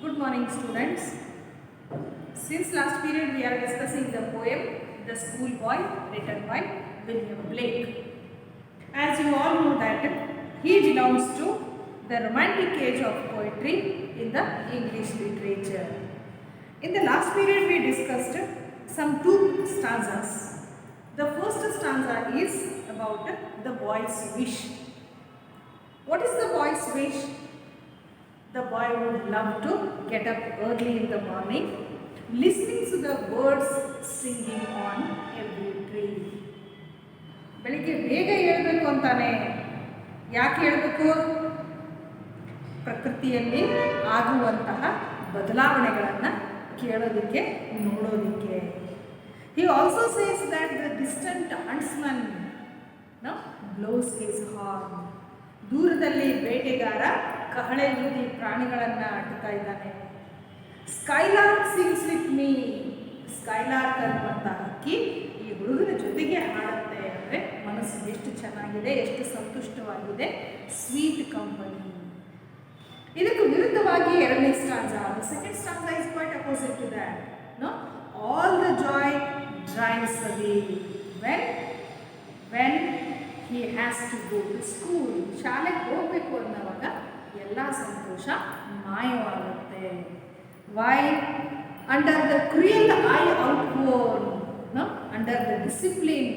Good morning, students. Since last period we are discussing the poem The Schoolboy written by William Blake. As you all know that he belongs to the romantic age of poetry in the English literature. In the last period we discussed some two stanzas. The first stanza is about the boy's wish. What is the boy's wish? The boy would love to get up early in the morning, listening to the birds singing on every tree. ಬೆಳಿಗ್ಗೆ ಬೇಗ ಹೇಳಬೇಕು ಅಂತಾನೆ. ಯಾಕೆ ಹೇಳಬೇಕು? ಪ್ರಕೃತಿಯಲ್ಲಿ ಆಗುವಂತಹ ಬದಲಾವಣೆಗಳನ್ನು ಕೇಳೋದಕ್ಕೆ, ನೋಡೋದಕ್ಕೆ. He also says that the distant huntsman blows his horn. ದೂರದಲ್ಲಿ ಬೇಟೆಗಾರ ಕಹಳೆ ಊದಿ ಪ್ರಾಣಿಗಳನ್ನು ಅಡ್ತಾ ಇದ್ದಾನೆ. ಸ್ಕೈಲಾರ್ಕ್ ಸಿಂಗ್ಸ್ ವಿತ್ ಮೀ. ಸ್ಕೈಲಾರ್ಕ್ ಅನ್ನುವಂಥ ಹಕ್ಕಿ ಈ ಹುಡುಗನ ಜೊತೆಗೆ ಹಾಡುತ್ತೆ ಅಂದರೆ ಮನಸ್ಸು ಎಷ್ಟು ಚೆನ್ನಾಗಿದೆ, ಎಷ್ಟು ಸಂತುಷ್ಟವಾಗಿದೆ. Sweet company. ಇದಕ್ಕೆ ವಿರುದ್ಧವಾಗಿ ಎರಡನೇ stanza, the second stanza is quite opposite to that. All the joy drives away when he has to go to school. ಶಾಲೆಗೆ ಹೋಗಬೇಕು ಅನ್ನೋವಾಗ ಎಲ್ಲ ಸಂತೋಷ ಮಾಯವಾಗುತ್ತೆ. Why? Under the cruel eye outworn, under the discipline,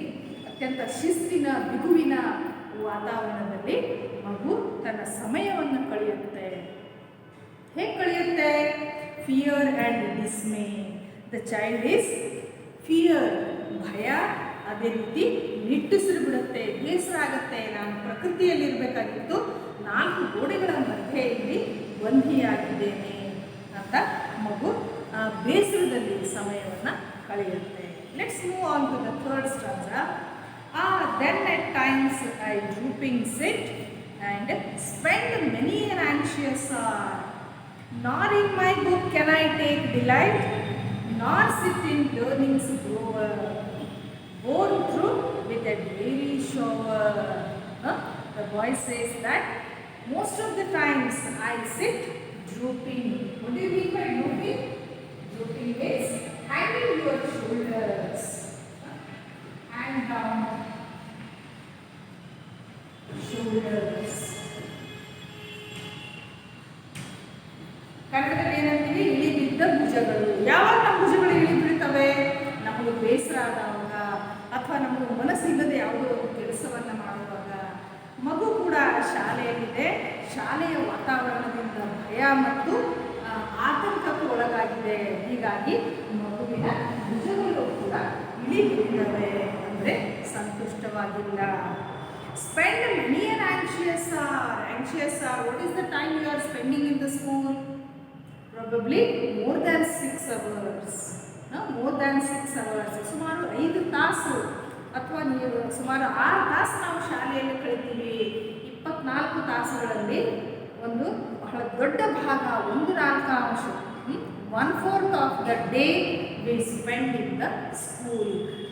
ಅತ್ಯಂತ ಶಿಸ್ತಿನ ಬಿಗುವಿನ ವಾತಾವರಣದಲ್ಲಿ ಮಗು ತನ್ನ ಸಮಯವನ್ನು ಕಳೆಯುತ್ತೆ. ಹೇಗೆ ಕಳೆಯುತ್ತೆ? Fear and dismay. The child is fear, ಭಯ, ಅದೇ ರೀತಿ ನಿಟ್ಟುಸಿರು ಬಿಡುತ್ತೆ, ಬೇಸರ ಆಗುತ್ತೆ. ನಾನು ಪ್ರಕೃತಿಯಲ್ಲಿರಬೇಕಾಗಿತ್ತು, 4 ಗೋಡೆಗಳ ಮಧ್ಯೆಯಲ್ಲಿ ಬಂಧಿಯಾಗಿದ್ದೇನೆ ಅಂತ ಮಗು ಬೇಸರದಲ್ಲಿ ಸಮಯವನ್ನು ಕಳೆಯುತ್ತೆ. Let's move on to the third stanza. Then at times I drooping sit and spend many an anxious hour. Nor in my book can I take delight, nor sit in learning's grover. Born through with a daily shower. The boy says that most of the times I sit drooping. What do you mean by drooping? Drooping means hanging your shoulders. Hang down shoulders. ಕನ್ನಡದಲ್ಲಿ ಏನಂತೀವಿ? ಇಳಿ ಬಿದ್ದ ಭುಜಗಳು. ಯಾವಾಗ ನಮ್ಮ ಭುಜಗಳು ಇಳಿ ಬೀಳ್ತವೆ? ನಮಗೆ ಬೇಸರ ಆದಾಗ ಅಥವಾ ನಮಗೆ ಮನಸ್ಸಿಲ್ಲದೆ ಯಾವುದೋ ಒಂದು ಕೆಲಸವನ್ನು ಮಾಡುವಾಗ. ಮಗು ಕೂಡ ಶಾಲೆಯಲ್ಲಿದೆ, ಶಾಲೆಯ ವಾತಾವರಣದಿಂದ ಭಯ ಮತ್ತು ಆತಂಕಕ್ಕೆ ಒಳಗಾಗಿದೆ. ಹೀಗಾಗಿ ಮಗುವಿನ ಭುಜಗಳು ಕೂಡ ಇಳಿ ಬಿಟ್ಟಿದ್ದಾವೆ, ಅಂದರೆ ಸಂತುಷ್ಟವಾಗಿಲ್ಲ. Spend many an anxious hour. Anxious hour, what is the time you are spending in the school? Probably more than 6 hours. more than 6 hours, ಸುಮಾರು 5 ತಾಸು ಅಥವಾ ನೀವು ಸುಮಾರು 6 ತಾಸು ನಾವು ಶಾಲೆಯಲ್ಲಿ ಕಳಿತೀವಿ. 24 ತಾಸುಗಳಲ್ಲಿ ಒಂದು ಬಹಳ ದೊಡ್ಡ ಭಾಗ, 1/4, 1/4 of the day we spend in the school.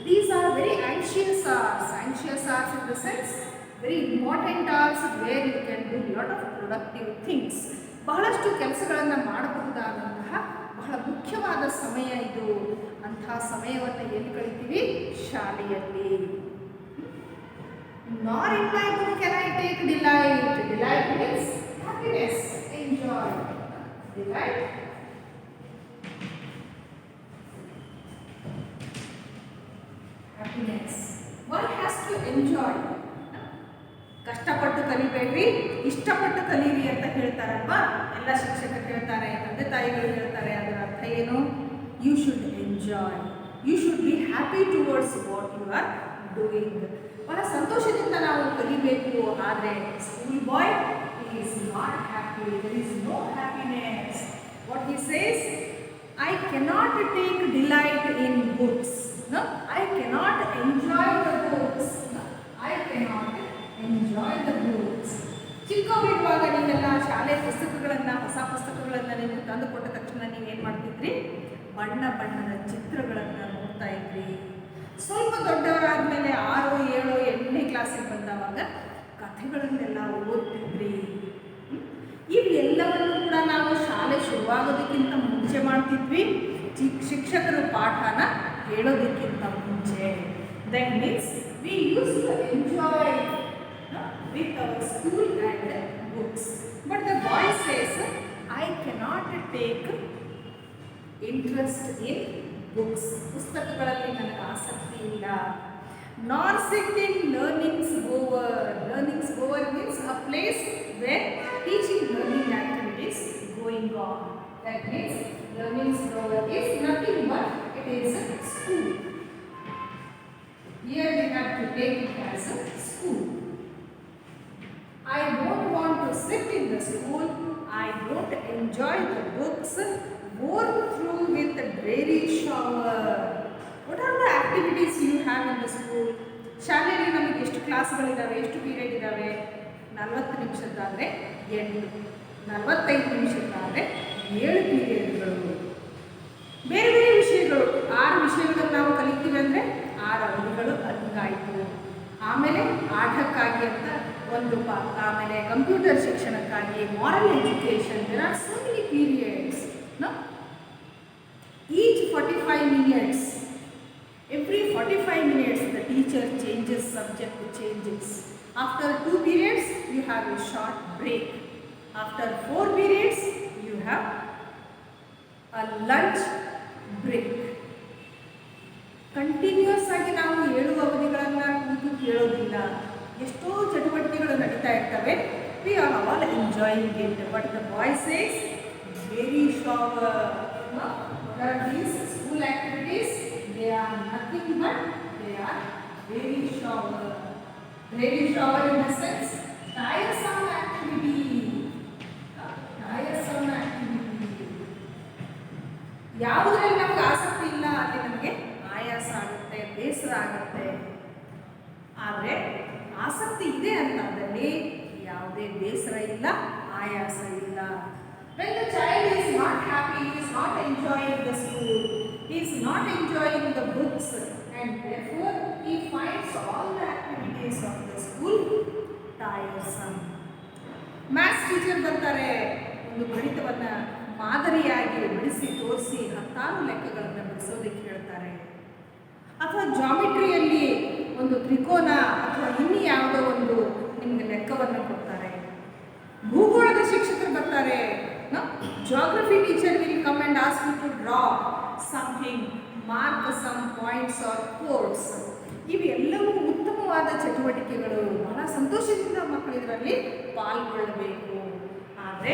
These are very anxious hours. Anxious hours in the sense very important hours where you can do lot of productive things. ಬಹಳಷ್ಟು ಕೆಲಸಗಳನ್ನು ಮಾಡಬಹುದಾದಂತಹ ಬಹಳ ಮುಖ್ಯವಾದ ಸಮಯ ಇದು. ಅಂತಹ ಸಮಯವನ್ನು ಎಲ್ಲಿ ಕಳಿತೀವಿ? ಶಾಲೆಯಲ್ಲಿ. Nor in my book can I take delight. Delight means happiness, enjoy. Delight happiness. One has to enjoy. ಕಷ್ಟಪಟ್ಟು ಕಲಿಬೇಡ್ರಿ, ಇಷ್ಟಪಟ್ಟು ಕಲೀರಿ ಅಂತ ಹೇಳ್ತಾರಲ್ವಾ ಎಲ್ಲ ಶಿಕ್ಷಕರು ಹೇಳ್ತಾರೆ, ತಂದೆ ತಾಯಿಗಳು ಹೇಳ್ತಾರೆ. ಅದರ ಅರ್ಥ ಏನು? You should enjoy, you should be happy towards what you are doing. ಬಹಳ ಸಂತೋಷದಿಂದ ನಾವು ಕಲಿಬೇಕು. ಆದರೆ school boy is not happy, there is no happiness. What he says? I cannot take delight in books. I cannot enjoy the books. I cannot enjoy the books. ಚಿಕ್ಕವರಿರುವಾಗ ನೀವೆಲ್ಲ ಶಾಲೆ ಪುಸ್ತಕಗಳನ್ನು, ಹೊಸ ಪುಸ್ತಕಗಳನ್ನು ನೀವು ತಂದು ಕೊಟ್ಟ ತಕ್ಷಣ ನೀವೇನು ಮಾಡ್ತಿದ್ರಿ? ಬಣ್ಣ ಬಣ್ಣದ ಚಿತ್ರಗಳನ್ನು ನೋಡ್ತಾ ಇದ್ರಿ. ಸ್ವಲ್ಪ ದೊಡ್ಡವರಾದ ಮೇಲೆ 6, 7, 8ನೇ ಕ್ಲಾಸಿಗೆ ಬಂದವಾಗ ಕಥೆಗಳನ್ನೆಲ್ಲ ಓದ್ತಿದ್ರಿ. ಇವೆಲ್ಲವನ್ನು ಕೂಡ ನಾವು ಶಾಲೆ ಶುರುವಾಗೋದಕ್ಕೆ ಮಾಡ್ತಿದ್ವಿ ಶಿಕ್ಷಕರು ಪಾಠನ ಹೇಳೋದಕ್ಕಿಂತ ಮುಂಚೆ. That means we use to enjoy with our school and books. But the boy says, I cannot take interest in books. ಪುಸ್ತಕಗಳಲ್ಲಿ ನನಗೆ ಆಸಕ್ತಿ ಇಲ್ಲ. Nor sit in learning's bower. Learning's bower means a place where teaching learning activities going on. That means learning's bower is nothing but it is a school. Here we have to take it as a school. I don't want to sit in the school. I don't enjoy the books. Worn through with a dreary shower. What are the activities you have in the school? ಶಾಲೆಯಲ್ಲಿ ನಮಗೆ ಎಷ್ಟು ಕ್ಲಾಸ್ಗಳಿದ್ದಾವೆ, ಎಷ್ಟು period ಇದ್ದಾವೆ? 40 ನಿಮಿಷದ್ದಾದರೆ 8, 45 ನಿಮಿಷದ್ದಾದರೆ 7 ಪೀರಿಯಡ್ಗಳು. ಬೇರೆ ಬೇರೆ ವಿಷಯಗಳು 6 ವಿಷಯಗಳನ್ನು ನಾವು ಕಲಿತೀವಿ ಅಂದರೆ 6 ಅವಧಿಗಳು ಹಂಗಾಯಿತು. ಆಮೇಲೆ ಆಟಕ್ಕಾಗಿ ಅಂತ ಒಂದು ಆಮೇಲೆ ಕಂಪ್ಯೂಟರ್ ಶಿಕ್ಷಣಕ್ಕಾಗಿ moral education. There are so many periods. Each 45 minutes, every 45 minutes the teacher changes, subject changes. After 2 periods you have a short break. After 4 periods you have a lunch break. Continuous ಆಗಿ ನಾವು 7 ಅವಧಿಗಳನ್ನು ಕೂತು ಕೇಳೋದಿಲ್ಲ. ಎಷ್ಟೋ ಚಟುವಟಿಕೆಗಳು ನಡೀತಾ ಇರ್ತವೆ. We are all enjoying it. But the boy says very shower. What are these school activities? They are nothing but they are very shower. Very shower in the sense tiresome activity. Tiresome activity. ಯಾವುದರಲ್ಲಿ ನಮಗೆ ಆಸಕ್ತಿ ಇಲ್ಲ ಅಲ್ಲಿ ನಮಗೆ ಆಯಾಸ ಆಗುತ್ತೆ, ಬೇಸರ ಆಗುತ್ತೆ. ಆದರೆ ಆಸಕ್ತಿ ಇದೆ ಅಂತಂದಲ್ಲಿ ಯಾವುದೇ ಬೇಸರ ಇಲ್ಲ, ಆಯಾಸ ಇಲ್ಲ. When the child is not happy, he is not enjoying the school, he is not enjoying the books, and therefore he finds all the activities of the school tiresome. Maths teacher ಬರ್ತಾರೆ, ಒಂದು ಗಣಿತವನ್ನು ಮಾದರಿಯಾಗಿ ಬಿಡಿಸಿ ತೋರಿಸಿ 10 ಲೆಕ್ಕಗಳನ್ನು ಬಿಡಿಸೋದಕ್ಕೆ ಹೇಳ್ತಾರೆ. ಅಥವಾ ಜಾಮಿಟ್ರಿಯಲ್ಲಿ ಒಂದು ತ್ರಿಕೋನ ಅಥವಾ ಇನ್ನು ಯಾವುದೋ ಒಂದು ನಿಮಗೆ ಲೆಕ್ಕವನ್ನು ಕೊಡ್ತಾರೆ. ಭೂಗೋಳದ ಶಿಕ್ಷಕರು ಬರ್ತಾರೆ. Geography teacher will come and ask you to draw something, mark some points or codes. ಇವೆಲ್ಲವೂ ಉತ್ತಮವಾದ ಚಟುವಟಿಕೆಗಳು. ಬಹಳ ಸಂತೋಷದಿಂದ ಮಕ್ಕಳು ಇದರಲ್ಲಿ ಪಾಲ್ಗೊಳ್ಳಬೇಕು. ಆದರೆ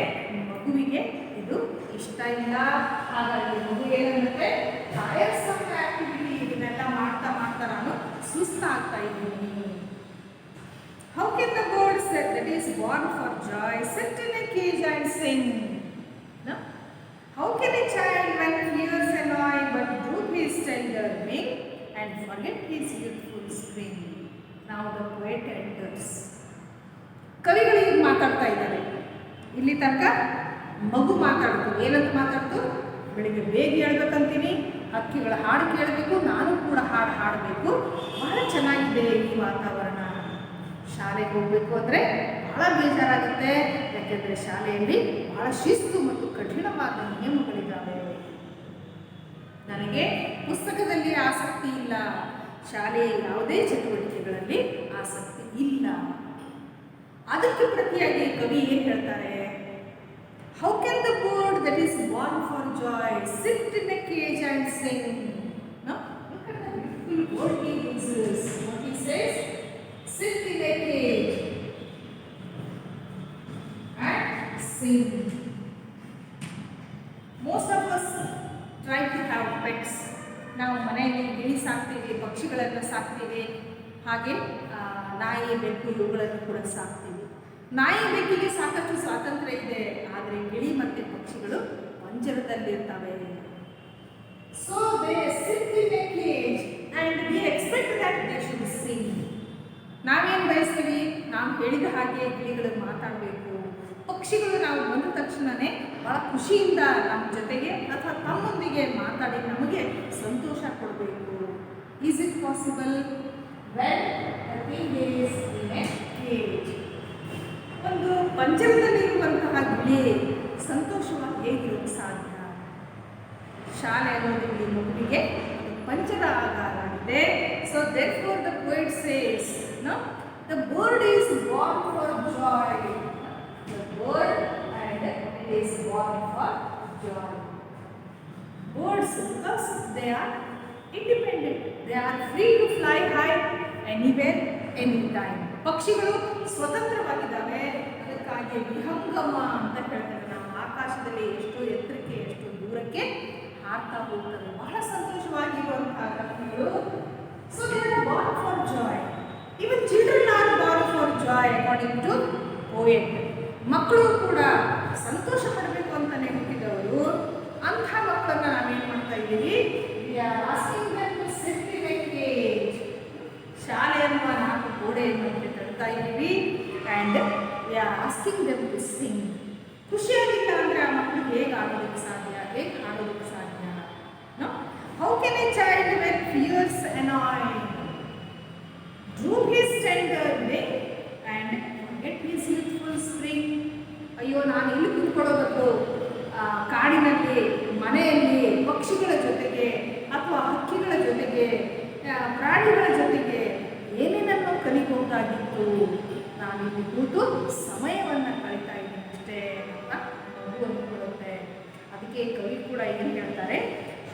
ಮಗುವಿಗೆ ಇದು ಇಷ್ಟ ಇಲ್ಲ. ಹಾಗಾಗಿ ಮಗು ಏನಂದ್ರೆ ಟೈರ್ಸಮ್ ಆಕ್ಟಿವಿಟಿ, ಇದನ್ನೆಲ್ಲ ಮಾಡ್ತಾ ಮಾಡ್ತಾ ನಾನು ಸುಸ್ತಾಗ್ತಾ ಇದ್ದೀನಿ. How can the bird that is born for joy sit in a cage and sing? No? How can a child when fears annoy but droop his tender wing and forget his youthful spring? Now the poet enters. ಕವಿಗಳು ಈಗ ಮಾತಾಡ್ತಾ ಇದ್ದಾರೆ. ಇಲ್ಲಿ ತನಕ ಮಗು ಮಾತಾಡ್ತು. ಏನಂತ ಮಾತಾಡ್ತು? ಬೆಳಿಗ್ಗೆ ಬೇಗ ಹೇಳ್ಬೇಕಂತೀನಿ, ಹಕ್ಕಿಗಳ ಹಾಡು ಕೇಳಬೇಕು, ನಾನು ಕೂಡ ಹಾಡು ಹಾಡಬೇಕು, ಬಹಳ ಚೆನ್ನಾಗಿದೆ ಈ ವಾತಾವರಣ. ಶಾಲೆಗೆ ಹೋಗಬೇಕು ಅಂದರೆ ಬಹಳ ಬೇಜಾರಾಗುತ್ತೆ. ಯಾಕೆಂದರೆ ಶಾಲೆಯಲ್ಲಿ ಬಹಳ ಶಿಸ್ತು ಮತ್ತು ಕಠಿಣವಾದ ನಿಯಮಗಳಿದ್ದಾವೆ. ನನಗೆ ಪುಸ್ತಕದಲ್ಲಿ ಆಸಕ್ತಿ ಇಲ್ಲ, ಶಾಲೆಯ ಯಾವುದೇ ಚಟುವಟಿಕೆಗಳಲ್ಲಿ ಆಸಕ್ತಿ ಇಲ್ಲ. ಅದಕ್ಕೆ ಪ್ರತಿಯಾಗಿ ಕವಿ ಏನು ಹೇಳ್ತಾರೆ? How can the bird that is born for joy sit in a cage and sing? No? Look at the beautiful word he uses. What he says? Sit in a cage and sing. Most of us try to have pets. ನಾವು ಮನೆಯಲ್ಲಿ ಗಿಳಿ ಸಾಕ್ತೀವಿ, ಪಕ್ಷಿಗಳನ್ನು ಸಾಕ್ತೀವಿ, ಹಾಗೆ ನಾಯಿ, ಬೆಕ್ಕು ಇವುಗಳನ್ನು ಕೂಡ ಸಾಕ್ತೀವಿ. ನಾಯಿ ಬೆಕ್ಕಿಗೆ ಸಾಕಷ್ಟು ಸ್ವಾತಂತ್ರ್ಯ ಇದೆ, ಆದರೆ ಗಿಳಿ ಮತ್ತು ಪಕ್ಷಿಗಳು ಪಂಜರದಲ್ಲಿರ್ತವೆ. So they sit in a cage and we expect that they should sing. ನಾವೇನು ಬಯಸ್ತೀವಿ? ನಾವು ಹೇಳಿದ ಹಾಗೆ ಗಿಳಿಗಳು ಮಾತಾಡಬೇಕು. ಪಕ್ಷಿಗಳು ನಾವು ಬಂದ ತಕ್ಷಣವೇ ಭಾಳ ಖುಷಿಯಿಂದ ನಮ್ಮ ಜೊತೆಗೆ ಅಥವಾ ತಮ್ಮೊಂದಿಗೆ ಮಾತಾಡಿ ನಮಗೆ ಸಂತೋಷ ಕೊಡಬೇಕು. Is it possible? When the thing is in a cage. ಒಂದು ಪಂಜರದಲ್ಲಿರುವಂತಹ ಗಿಳಿ ಸಂತೋಷವಾಗಿ ಹೇಗಿರೋಕ್ಕೆ ಸಾಧ್ಯ? ಶಾಲೆ ಅನ್ನೋದು ಇಲ್ಲಿ ಮಗುವಿಗೆ ಪಂಚದ ಆಧಾರ ಆಗಿದೆ. So therefore the poet says, no, the bird is born for joy. The bird and it is born for joy. Birds, because they are independent, they are free to fly high anywhere, anytime. ಪಕ್ಷಿಗಳು ಸ್ವತಂತ್ರವಾಗಿದ್ದಾವೆ, ಅದಕ್ಕಾಗಿ ವಿಹಂಗಮ ಅಂತ ಹೇಳ್ತಾರೆ. ನಾವು ಆಕಾಶದಲ್ಲಿ ಎಷ್ಟು ಎತ್ತರಕ್ಕೆ ಎಷ್ಟು ದೂರಕ್ಕೆ ಹಾರ್ತಾ ಹೋಗ್ತದೆ. ಬಹಳ ಸಂತೋಷವಾಗಿರುವಂತಹ ಪಕ್ಷಿಗಳು. So they are born for joy. Even children are born for joy according to poet. ಮಕ್ಕಳು ಕೂಡ ಸಂತೋಷ ಪಡಬೇಕು ಅಂತಾನೆ ಹುಟ್ಟಿದವರು. ಅಂಥ ಮಕ್ಕಳನ್ನ ನಾವೇನು ಮಾಡ್ತಾ ಇದ್ದೀವಿ, we are asking them to sit in a cage. ಶಾಲೆ ಅನ್ನುವ 4 ಗೋಡೆಯನ್ನು ತಡ್ತಾ ಇದ್ದೀವಿ. And we are asking them to sing. ಖುಷಿಯಾಗಿಲ್ಲ ಅಂದರೆ ಆ ಮಕ್ಕಳು ಹೇಗೆ ಆಡೋದಕ್ಕೆ ಸಾಧ್ಯ, ಹೇಗೆ ಹಾಡೋದಕ್ಕೆ ಸಾಧ್ಯ? No. How can a child when fears annoy droop his tender wing and forget his youthful spring? ಅಯ್ಯೋ, ನಾನು ಇಲ್ಲಿ ಕೂತ್ಕೊಳ್ಳೋದಕ್ಕೂ ಕಾಡಿನಲ್ಲಿ, ಮನೆಯಲ್ಲಿ, ಪಕ್ಷಿಗಳ ಜೊತೆಗೆ ಅಥವಾ ಹಕ್ಕಿಗಳ ಜೊತೆಗೆ, ಪ್ರಾಣಿಗಳ ಜೊತೆಗೆ ಏನೇನನ್ನು ಕಲಿಬಹುದಾಗಿತ್ತು, ನಾನಿಲ್ಲಿ ಕೂತು ಸಮಯವನ್ನು ಕಳೀತಾ ಇದ್ದೀನಿ ಅಷ್ಟೇ ಅಂತ ಮಗು ಅಂದ್ಕೊಳ್ಳುತ್ತೆ. ಅದಕ್ಕೆ ಕವಿ ಕೂಡ ಏನು ಹೇಳ್ತಾರೆ,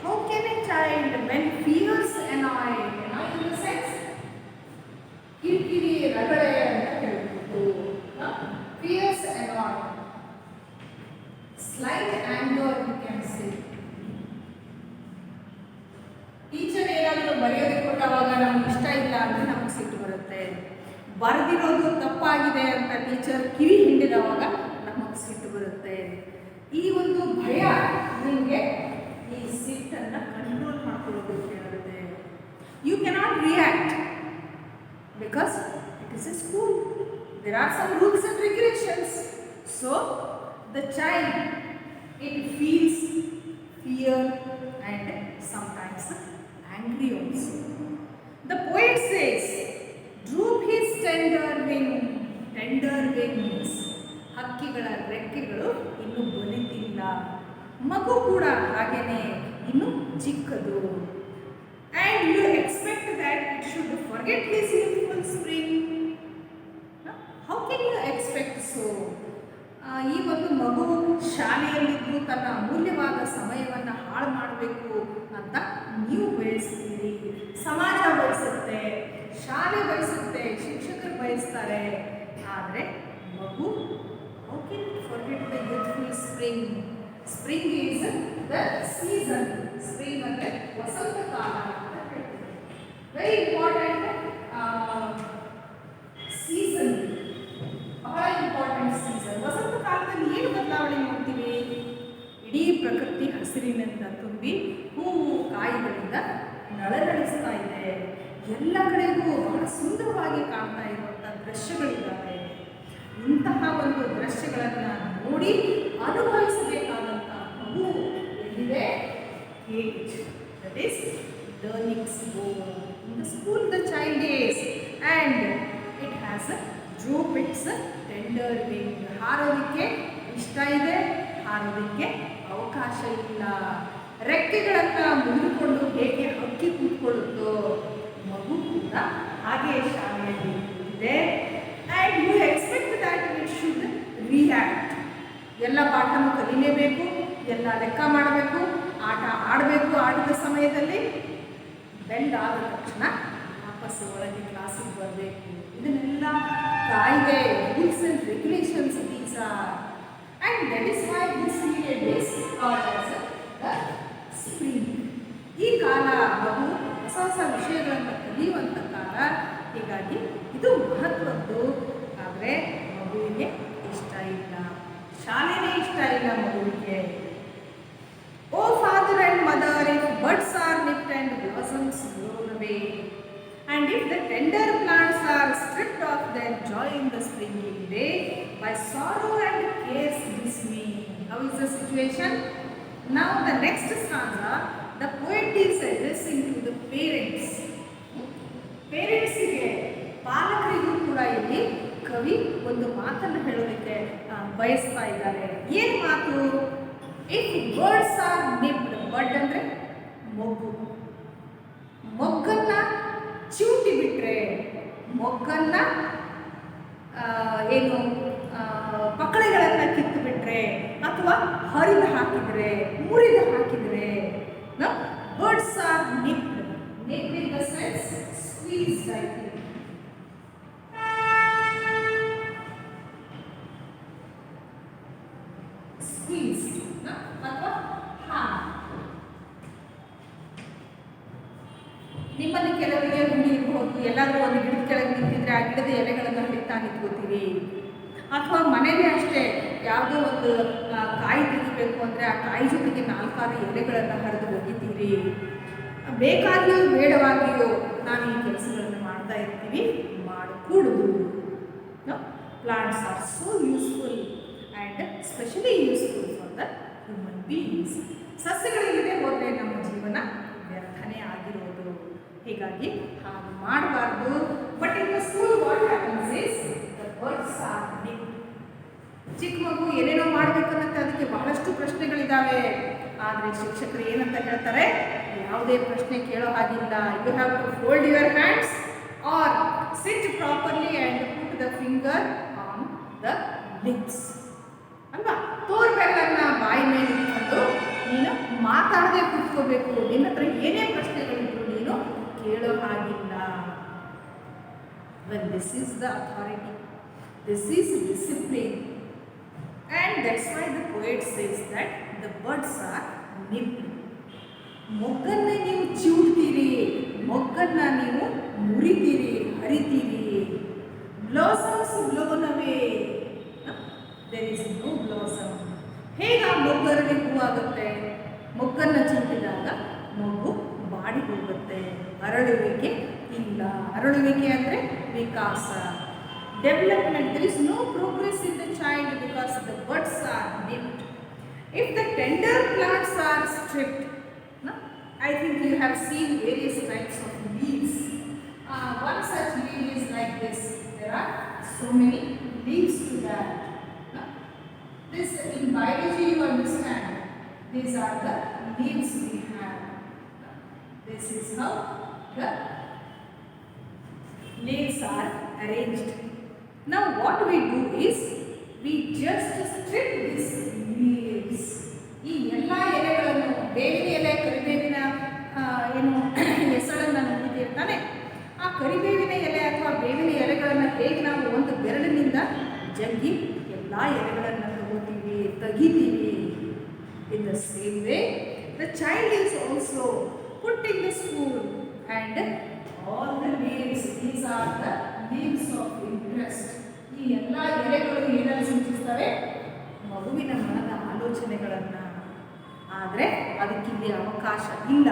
how can a child when fears annoy in the sense ಕಿರಿಕಿರಿ, ರಗಳೆ ಅಂತ ಹೇಳ್ಬೋದು. Fierce annoy, slight anger you can say. Teacher ಏನಾದರೂ ಬರೆಯೋದಕ್ಕೆ ಕೊಟ್ಟವಾಗ ನಮ್ಗೆ ಇಷ್ಟ ಇಲ್ಲ ಅಂದರೆ ನಮಗೆ ಸಿಟ್ಟು ಬರುತ್ತೆ. ಬರೆದಿರೋದು ತಪ್ಪಾಗಿದೆ ಅಂತ ಟೀಚರ್ ಕಿವಿ ಹಿಂಡಿದವಾಗ ನಮಗೆ ಸಿಟ್ಟು ಬರುತ್ತೆ. ಈ ಒಂದು ಭಯ ನಿಮಗೆ ಈ ಸಿಟ್ಟನ್ನು ಕಂಟ್ರೋಲ್ ಮಾಡ್ಕೊಳ್ಳೋದಕ್ಕೆ ಹೇಳುತ್ತೆ. You cannot react because it is a school. There are some rules and regulations. So the child it feels fear and sometimes angry also. The poet says, droop his tender wings. ಹಕ್ಕಿಗಳ ರೆಕ್ಕೆಗಳು ಇನ್ನೂ ಬಲಿತಿಲ್ಲ. ಮಗು ಕೂಡ ಹಾಗೇನೆ ಇನ್ನೂ ಚಿಕ್ಕದು. And you expect that it should forget his youthful spring. How can you expect so? ಈ ಒಂದು ಮಗು ಶಾಲೆಯಲ್ಲಿದ್ದು ತನ್ನ ಅಮೂಲ್ಯವಾದ ಸಮಯವನ್ನು ಹಾಳು ಮಾಡಬೇಕು ಅಂತ ನೀವು ಬಯಸ್ತೀರಿ, ಸಮಾಜ ಬಯಸುತ್ತೆ, ಶಾಲೆ ಬಯಸುತ್ತೆ, ಶಿಕ್ಷಕರು ಬಯಸ್ತಾರೆ. ಆದರೆ ಮಗು how can forget the youthful spring? Spring is the season. Spring ಅಂದರೆ ವಸಂತ ಕಾಲ ಅಂತ ಹೇಳ್ತೀವಿ. ವೆರಿ ಇಂಪಾರ್ಟೆಂಟ್ ಸೀಸನ್, ಬಹಳ ಇಂಪಾರ್ಟೆಂಟ್ ಸೀಸನ್. ವಸಂತ ಕಾಲದಲ್ಲಿ ಏನು ಬದಲಾವಣೆ ನೋಡ್ತೀವಿ? ಇಡೀ ಪ್ರಕೃತಿ ಹಸಿರಿನಿಂದ ತುಂಬಿ ಹೂವು ಕಾಯಿಗಳಿಂದ ನಳನಳಿಸ್ತಾ ಇದೆ. ಎಲ್ಲ ಕಡೆಗೂ ಬಹಳ ಸುಂದರವಾಗಿ ಕಾಣ್ತಾ ಇರುವಂಥ ದೃಶ್ಯಗಳಿದ್ದಾವೆ. ಇಂತಹ ಒಂದು ದೃಶ್ಯಗಳನ್ನು ನೋಡಿ ಅನುಭವಿಸಬೇಕಾದಂಥ ಮಗು ಎಲ್ಲಿದೆ? Cage. That is learning school. In the school the child is and it has droop its tender wing. ಹಾರೋದಕ್ಕೆ ಇಷ್ಟ ಇದೆ, ಹಾರೋದಕ್ಕೆ ಅವಕಾಶ ಇಲ್ಲ. ರೆಕ್ಕೆಗಳನ್ನು ಮುಗಿದುಕೊಂಡು ಹೇಗೆ ಹಕ್ಕಿ ಕೂತ್ಕೊಳ್ಳುತ್ತೋ ಮಗು ಕೂಡ ಹಾಗೆ ಶಾಲೆಯಲ್ಲಿ ಕೂತಿದೆ. And you expect that it should react. ಎಲ್ಲ ಪಾಠನೂ ಕಲಿಲೇಬೇಕು, ಎಲ್ಲ ಲೆಕ್ಕ ಮಾಡಬೇಕು, ಆಟ ಆಡಬೇಕು. ಆಟದ ಸಮಯದಲ್ಲಿ ಬೆಂಡ್ ಆದ ತಕ್ಷಣ ವಾಪಸ್ಸು ಒಳಗೆ ಕ್ಲಾಸಿಗೆ ಬರಬೇಕು. ಇದನ್ನೆಲ್ಲ ಕಾಯ್ದೆ, rules and regulations these are. And that is why this period is called as the spring. ಈ ಕಾಲ ಮಗು ಹೊಸ ಹೊಸ ವಿಷಯಗಳನ್ನು ಕಲಿಯುವಂಥ ಕಾಲ. ಹೀಗಾಗಿ ಇದು ಮಹತ್ವದ್ದು. ಆದರೆ ಮಗುವಿಗೆ ಇಷ್ಟ ಇಲ್ಲ, ಶಾಲೆನೇ ಇಷ್ಟ ಇಲ್ಲ ಮಗುವಿಗೆ. O father and mother, if buds are nipped and blossoms blown away, and if the tender plants are stripped of their joy in the springing day by sorrow and care's dismay. How is the situation? Now the next stanza, the poet is addressing to the parents. ಪೇರೆಂಟ್ಸಿಗೆ, ಪಾಲಕರಿಗೂ ಕೂಡ ಇಲ್ಲಿ ಕವಿ ಒಂದು ಮಾತನ್ನು ಹೇಳೋದಕ್ಕೆ ಬಯಸ್ತಾ ಇದ್ದಾರೆ. ಏನು ಮಾತು? If birds are nipped, bird ಅಂದರೆ ಮೊಗ್ಗು. ಮೊಗ್ಗನ್ನ ಚಿವುಟಿ ಬಿಟ್ರೆ, ಮೊಗ್ಗನ್ನ ಏನು ಪಕಳೆಗಳನ್ನು ಕಿತ್ತು ಬಿಟ್ರೆ ಅಥವಾ ಹರಿದು ಹಾಕಿದರೆ, ಮುರಿದು ಹಾಕಿದರೆ, birds are nipped. Nipped in the sense squeezed, I think. Squeezed, ಅಥವಾ ನಿಮ್ಮಲ್ಲಿ ಕೆಲವರಿಗೆ ರೂಢಿ ಇರಬಹುದು, ಎಲ್ಲಾದರೂ ಒಂದು ಗಿಡದ ಕೆಳಗೆ ನಿಂತಿದ್ರೆ ಆ ಗಿಡದ ಎಲೆಗಳನ್ನು ಹರಿತಾ ನಿಂತ್ಕೋತೀವಿ. ಅಥವಾ ಮನೇಲಿ ಅಷ್ಟೇ ಯಾವುದೋ ಒಂದು ಕಾಯಿ ತೆಗಿಬೇಕು ಅಂದರೆ ಆ ಕಾಯಿ ಜೊತೆಗೆ 4-6 ಎಲೆಗಳನ್ನು ಹರಿದು ಒಗಿತೀರಿ. ಬೇಕಾಗಿಯೋ ಬೇಡವಾಗಿಯೋ ನಾವು ಈ ಕೆಲಸಗಳನ್ನು ಮಾಡ್ತಾ ಇರ್ತೀವಿ, ಮಾಡಕೂಡದು. Plants are so useful and specially useful for the human beings. ಸಸ್ಯಗಳಿಲ್ಲದೆ ಹೋದರೆ ನಮ್ಮ ಜೀವನ ವ್ಯರ್ಥನೆ ಆಗಿರೋದು. ಹೀಗಾಗಿ ಹಾಗೆ ಮಾಡಬಾರ್ದು. But in the school what happens is the birds are nipped. ಚಿಕ್ಕ ಮಗು ಏನೇನೋ ಮಾಡಬೇಕನ್ನತ್ತೆ, ಅದಕ್ಕೆ ಬಹಳಷ್ಟು ಪ್ರಶ್ನೆಗಳಿದ್ದಾವೆ. ಆದರೆ ಶಿಕ್ಷಕರು ಏನಂತ ಹೇಳ್ತಾರೆ, ಯಾವುದೇ ಪ್ರಶ್ನೆ ಕೇಳೋ ಹಾಗಿಲ್ಲ. You have to fold your hands or sit properly and put the finger on the lips ಅಲ್ವಾ. ತೋರ್ಬೆರಳನ್ನ ಬಾಯಿ ಮೇಲೆ ಇಟ್ಕೊಂಡು ನೀನು ಮಾತಾಡದೆ ಕೂತ್ಕೋಬೇಕು. ನಿನ್ನ ಹತ್ರ ಏನೇ ಪ್ರಶ್ನೆಗಳಿದ್ರು ನೀನು ಕೇಳೋ ಹಾಗಿಲ್ಲ. When this is the authority, this is discipline. And that's why the poet says that the birds are nipped. ಮೊಗ್ಗನ್ನ ನೀವು ಚಿವುಡ್ತೀರಿ, ಮೊಗ್ಗನ್ನ ನೀವು ಮುರಿತೀರಿ, ಹರಿತೀರಿ. Blossoms blown away, there is no blossom. ಹೇಗೆ ಆ ಮೊಗ್ಗರಲ್ಲಿ ಹೂವಾಗುತ್ತೆ? ಮೊಗ್ಗನ್ನ ಚಿವುಟಿದಾಗ ಮೊಗ್ಗು ಬಾಡಿ ಹೋಗುತ್ತೆ, ಅರಳುವಿಕೆ ಇಲ್ಲ. ಅರಳುವಿಕೆ ಅಂದರೆ ವಿಕಾಸ, development. There is no progress in the child because the buds are nipped. If the tender plants are stripped, I think you have seen various types of leaves. One such leaf is like this. There are so many leaves to that. This in biology you understand. These are the leaves we have. This is how the leaves are arranged. Now what we do is we just strip these leaves. ಈ ಎಲ್ಲ ಎಲೆಗಳನ್ನು, ಬೇವಿನ ಎಲೆ, ಕರಿಬೇವಿನ ಏನು ಹೆಸರನ್ನು ನೋಡಿದಿರ್ತಾನೆ, ಆ ಕರಿಬೇವಿನ ಎಲೆ ಅಥವಾ ಬೇವಿನ ಎಲೆಗಳನ್ನು ಹೇಗೆ ನಾವು ಒಂದು ಬೆರಳಿನಿಂದ ಜಗ್ಗಿ ಎಲ್ಲ ಎಲೆಗಳನ್ನು ತಗೋತೀವಿ, ತೆಗಿತೀವಿ. ಇನ್ the same way the child is also put in the school and all the leaves, these are the leaves of interest. ಈ ಎಲ್ಲ ಎಲೆಗಳು ಏನನ್ನು ಸೂಚಿಸ್ತವೆ? ಮಗುವಿನ ಮನದ ಆಲೋಚನೆಗಳನ್ನು. ಆದರೆ ಅದಕ್ಕಿಲ್ಲಿ ಅವಕಾಶ ಇಲ್ಲ.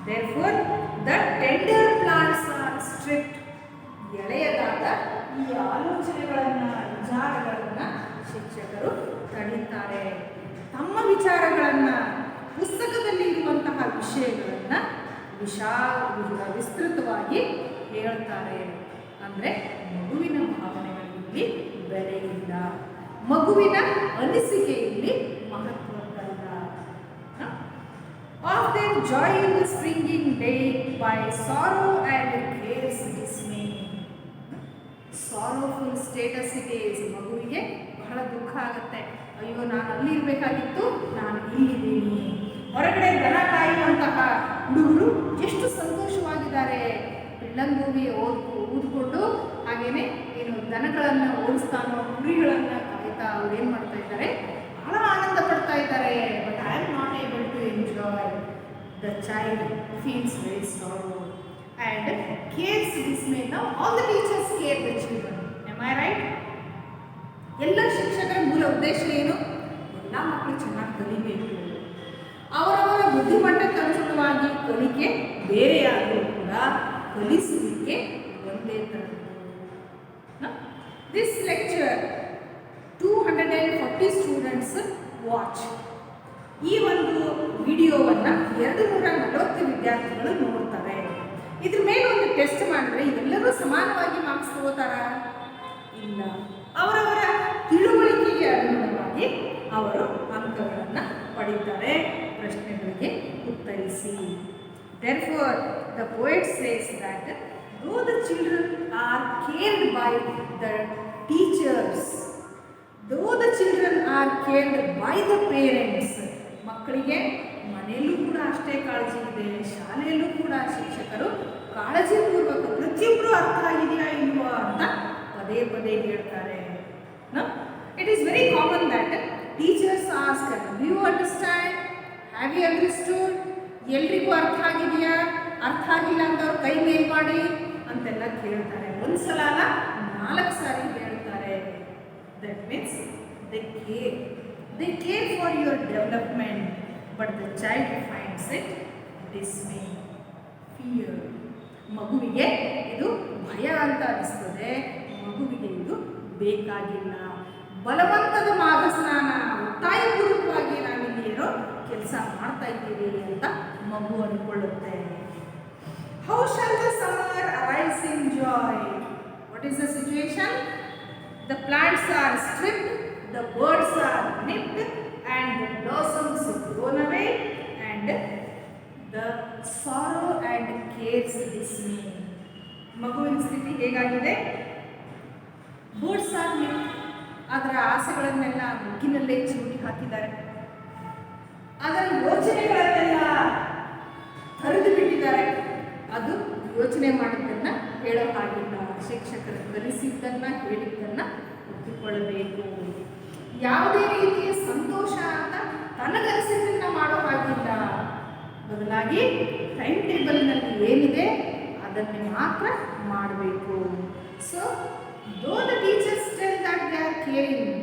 therefore the tender plants are stripped. ಎಳೆಯದಾದ ಈ ಆಲೋಚನೆಗಳನ್ನು, ವಿಚಾರಗಳನ್ನು ಶಿಕ್ಷಕರು ತಡೀತಾರೆ. ತಮ್ಮ ವಿಚಾರಗಳನ್ನು, ಪುಸ್ತಕದಲ್ಲಿ ಇರುವಂತಹ ವಿಷಯಗಳನ್ನು ವಿಸ್ತೃತವಾಗಿ ಹೇಳ್ತಾರೆ. ಅಂದರೆ ಮಗುವಿನ ಭಾವನೆಗಳಲ್ಲಿ ಬೆಲೆ ಇಲ್ಲ, ಮಗುವಿನ ಅನಿಸಿಕೆಯಲ್ಲಿ ಮಹತ್ವದ್ದಲ್ಲ. Of their joy in the springing day by sorrow and care's dismay. Sorrowful status it is. ಮಗುವಿಗೆ ಬಹಳ ದುಃಖ ಆಗುತ್ತೆ. ಅಯ್ಯೋ, ನಾನು ಅಲ್ಲಿ ಇರಬೇಕಾಗಿತ್ತು, ನಾನು ಇಲ್ಲಿದ್ದೀನಿ. ಹೊರಗಡೆ ದನ ಕಾಯುವಂತಹ ಹುಡುಗರು ಎಷ್ಟು ಸಂತೋಷವಾಗಿದ್ದಾರೆ. ಪಿಳ್ಳಂಗೂವಿ ಊದ್ಕೊಂಡು ಹಾಗೇನೆ ಏನು ದನಗಳನ್ನು ಓಡಿಸ್ತಾನೋ, ಕುರಿಗಳನ್ನು ಕಾಯ್ತಾ ಅವ್ರು ಏನು ಮಾಡ್ತಾ ಇದ್ದಾರೆ, ಬಹಳ ಆನಂದ ಪಡ್ತಾ ಇದ್ದಾರೆ. But I am not able to enjoy. The child feels very sorrow and cares dismay. ನಾವು all the teachers care the children. Am I right? ಎಲ್ಲ ಶಿಕ್ಷಕರ ಮೂಲ ಉದ್ದೇಶ ಏನು? ಎಲ್ಲ ಮಕ್ಕಳು ಚೆನ್ನಾಗಿ ಕಲಿಬೇಕು. ಅವರವರ ಬುದ್ಧಿಮಟ್ಟಕ್ಕೆ ಅನುಗುಣವಾಗಿ ಕಲಿಕೆ ಬೇರೆಯಾದರೂ ಕೂಡ ಕಲಿಸುವಿಕೆ ಒಂದೇ ಥರದ್ದು. This lecture 240 students watch. ಈ ಒಂದು ವಿಡಿಯೋವನ್ನು 240 ವಿದ್ಯಾರ್ಥಿಗಳು ನೋಡ್ತಾರೆ. ಇದ್ರ ಮೇಲೆ ಒಂದು ಟೆಸ್ಟ್ ಮಾಡಿದ್ರೆ ಎಲ್ಲರೂ ಸಮಾನವಾಗಿ ಮಾರ್ಕ್ಸ್ ತಗೋತಾರ? ಇಲ್ಲ. ಅವರವರ ತಿಳುವಳಿಕೆಗೆ ಅನುಗುಣವಾಗಿ ಅವರು ಅಂಕಗಳನ್ನು ಪಡೀತಾರೆ, ಪ್ರಶ್ನೆಗಳಿಗೆ ಉತ್ತರಿಸಿ. Therefore, the poet says that though the children are cared by the teachers, though the children are cared by the parents, ಮಕ್ಕಳಿಗೆ ಮನೆಯಲ್ಲೂ ಕೂಡ ಅಷ್ಟೇ ಕಾಳಜಿ ಇದೆ, ಶಾಲೆಯಲ್ಲೂ ಕೂಡ ಶಿಕ್ಷಕರು ಕಾಳಜಿಪೂರ್ವಕ ಪ್ರತಿಯೊಬ್ಬರು ಅರ್ಥ ಆಗಿದೆಯಾ ಇಲ್ವಾ ಅಂತ ಪದೇ ಪದೇ ಹೇಳ್ತಾರೆ. It is very common that teachers ask, do you understand, have you understood, ಎಲ್ರಿಗೂ ಅರ್ಥ ಆಗಿದೆಯಾ, ಅರ್ಥ ಆಗಿಲ್ಲ ಅಂತವ್ರು ಕೈ ಮೇಲ್ ಮಾಡಿ ಅಂತೆಲ್ಲ ಕೇಳ್ತಾರೆ. ಒಂದ್ಸಲ ಅಲ್ಲ 4 ಸಾರಿ ಹೇಳ್ತಾರೆ. That means they care for your development, but the child finds it dismay, fear. ಮಗುವಿಗೆ ಇದು ಭಯ ಅಂತ ಅನಿಸ್ತದೆ, ಮಗುವಿಗೆ ಇದು ಬೇಕಾಗಿಲ್ಲ. ಬಲವಂತದ ಮಾಘಸ್ನಾನ, ಒತ್ತಾಯಪೂರ್ವಕವಾಗಿ ನಾವಿಲ್ಲಿ ಏನೋ ಕೆಲಸ ಮಾಡ್ತಾ ಇದ್ದೀವಿ ಅಂತ ಮಗು ಅಂದ್ಕೊಳ್ಳುತ್ತೆ. How shall the summer arise in joy? What is the situation? The plants are stripped, the birds are nipped, and the blossoms blown away, and the sorrow and cares dismay. ಮಗುವಿನ ಸ್ಥಿತಿ ಹೇಗಾಗಿದೆ? ಬರ್ಡ್ಸ್ ಆರ್ ನಿಪ್ಡ್, ಅದರ ಆಸೆಗಳನ್ನೆಲ್ಲ ಮುಗ್ಗಿನಲ್ಲೇ ಚಿವುಟಿ ಹಾಕಿದ್ದಾರೆ, ಅದರ ಯೋಚನೆಗಳನ್ನೆಲ್ಲ ಹರಿದು ಬಿಟ್ಟಿದ್ದಾರೆ. ಅದು ಯೋಚನೆ ಮಾಡಿದ್ದನ್ನು ಹೇಳೋ ಹಾಗಿಲ್ಲ, ಶಿಕ್ಷಕರು ಕಲಿಸಿದ್ದನ್ನು ಹೇಳಿದ್ದನ್ನು ಒಪ್ಪಿಕೊಳ್ಳಬೇಕು. ಯಾವುದೇ ರೀತಿಯ ಸಂತೋಷ ಅಂತ ತನಗನಿಸಿದ್ದನ್ನು ಮಾಡೋ ಹಾಗಿಲ್ಲ, ಬದಲಾಗಿ ಟೈಮ್ ಟೇಬಲ್ನಲ್ಲಿ ಏನಿದೆ ಅದನ್ನು ಮಾತ್ರ ಮಾಡಬೇಕು. So though the teachers tell that they are caring,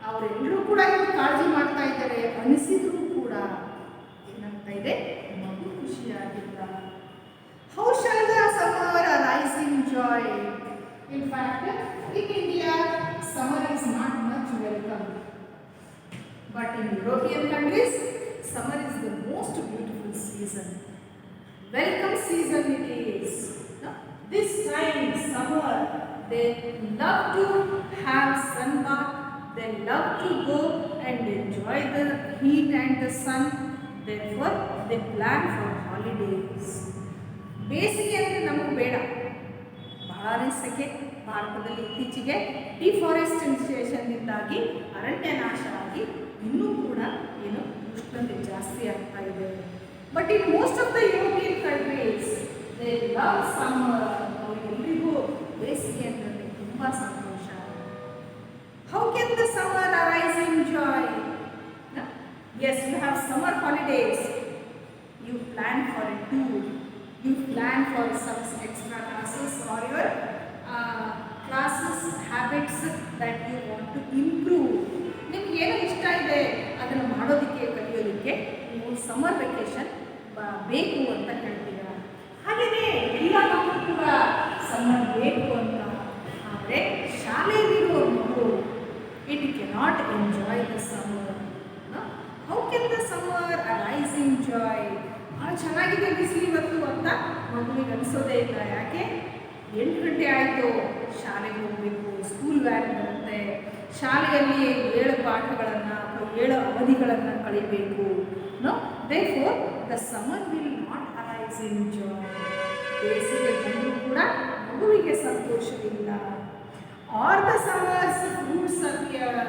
ಅವರೆಲ್ಲರೂ ಕೂಡ ಕಾಳಜಿ ಮಾಡ್ತಾ ಇದ್ದಾರೆ ಅನಿಸಿದ್ರು ಕೂಡ ಏನಂತ ಇದೆ, ಮಗು ಖುಷಿಯಾಗಿಲ್ಲ. How shall the summer arise in joy? In fact in India summer is not much welcome, but in European countries summer is the most beautiful season, welcome season it is. This time summer they love to have sun bath, they love to go and enjoy the heat and the sun, therefore they plan for holidays. ಬೇಸಿಗೆ ಅಂದರೆ ನಮಗೆ ಬೇಡ, ಬಹಳ ಸೆಕೆ. ಭಾರತದಲ್ಲಿ ಇತ್ತೀಚೆಗೆ ಡಿಫಾರೆಸ್ಟೇಷನ್ನಿಂದಾಗಿ ಅರಣ್ಯ ನಾಶ ಆಗಿ ಇನ್ನೂ ಕೂಡ ಏನು ಉಷ್ಣತೆ ಜಾಸ್ತಿ ಆಗ್ತಾ ಇದೆ. But in most of the European countries they love summer. ಅವರೆಲ್ಲರಿಗೂ ಬೇಸಿಗೆ ಅಂದರೆ ತುಂಬ ಸಂತೋಷ. How can the summer arise in joy? Yes, you have summer holidays, you plan for a tour, you plan for some extra classes or your classes habits that you want to improve. ನಿಮ್ಗೆ ಏನೋ ಇಷ್ಟ ಇದೆ ಅದನ್ನು ಮಾಡೋದಕ್ಕೆ ಕಲಿಯೋದಕ್ಕೆ ನೀವು summer vacation ಬೇಕು ಅಂತ ಹೇಳ್ತೀರಾ. ಹಾಗೆಯೇ ಎಲ್ಲ ಮಕ್ಕಳು ಕೂಡ ಸಮ್ಮರ್ ಬೇಕು ಅಂತ. ಆದರೆ ಶಾಲೆಯಲ್ಲಿರೋ ಮಗು it cannot enjoy the summer. How can the summer arise in joy? ಭಾಳ ಚೆನ್ನಾಗಿದೆ ಬಿಸಿಲು ಇವತ್ತು ಅಂತ ಮಗುವಿಗೆ ಅನಿಸೋದೇ ಇಲ್ಲ. ಯಾಕೆ? 8 ಗಂಟೆ ಆಯಿತು, ಶಾಲೆಗೆ ಹೋಗಬೇಕು, ಸ್ಕೂಲ್ ವ್ಯಾನ್ ಬರುತ್ತೆ, ಶಾಲೆಯಲ್ಲಿ 7 ಪಾಠಗಳನ್ನು ಅಥವಾ 7 ಅವಧಿಗಳನ್ನು ಕಳಿಬೇಕು. No, therefore the summer will not arise in joy. ಬೇಸಿಗೆ ಬಂದರೂ ಕೂಡ ಮಗುವಿಗೆ ಸಂತೋಷವಿಲ್ಲ. Or the summers fruits appear.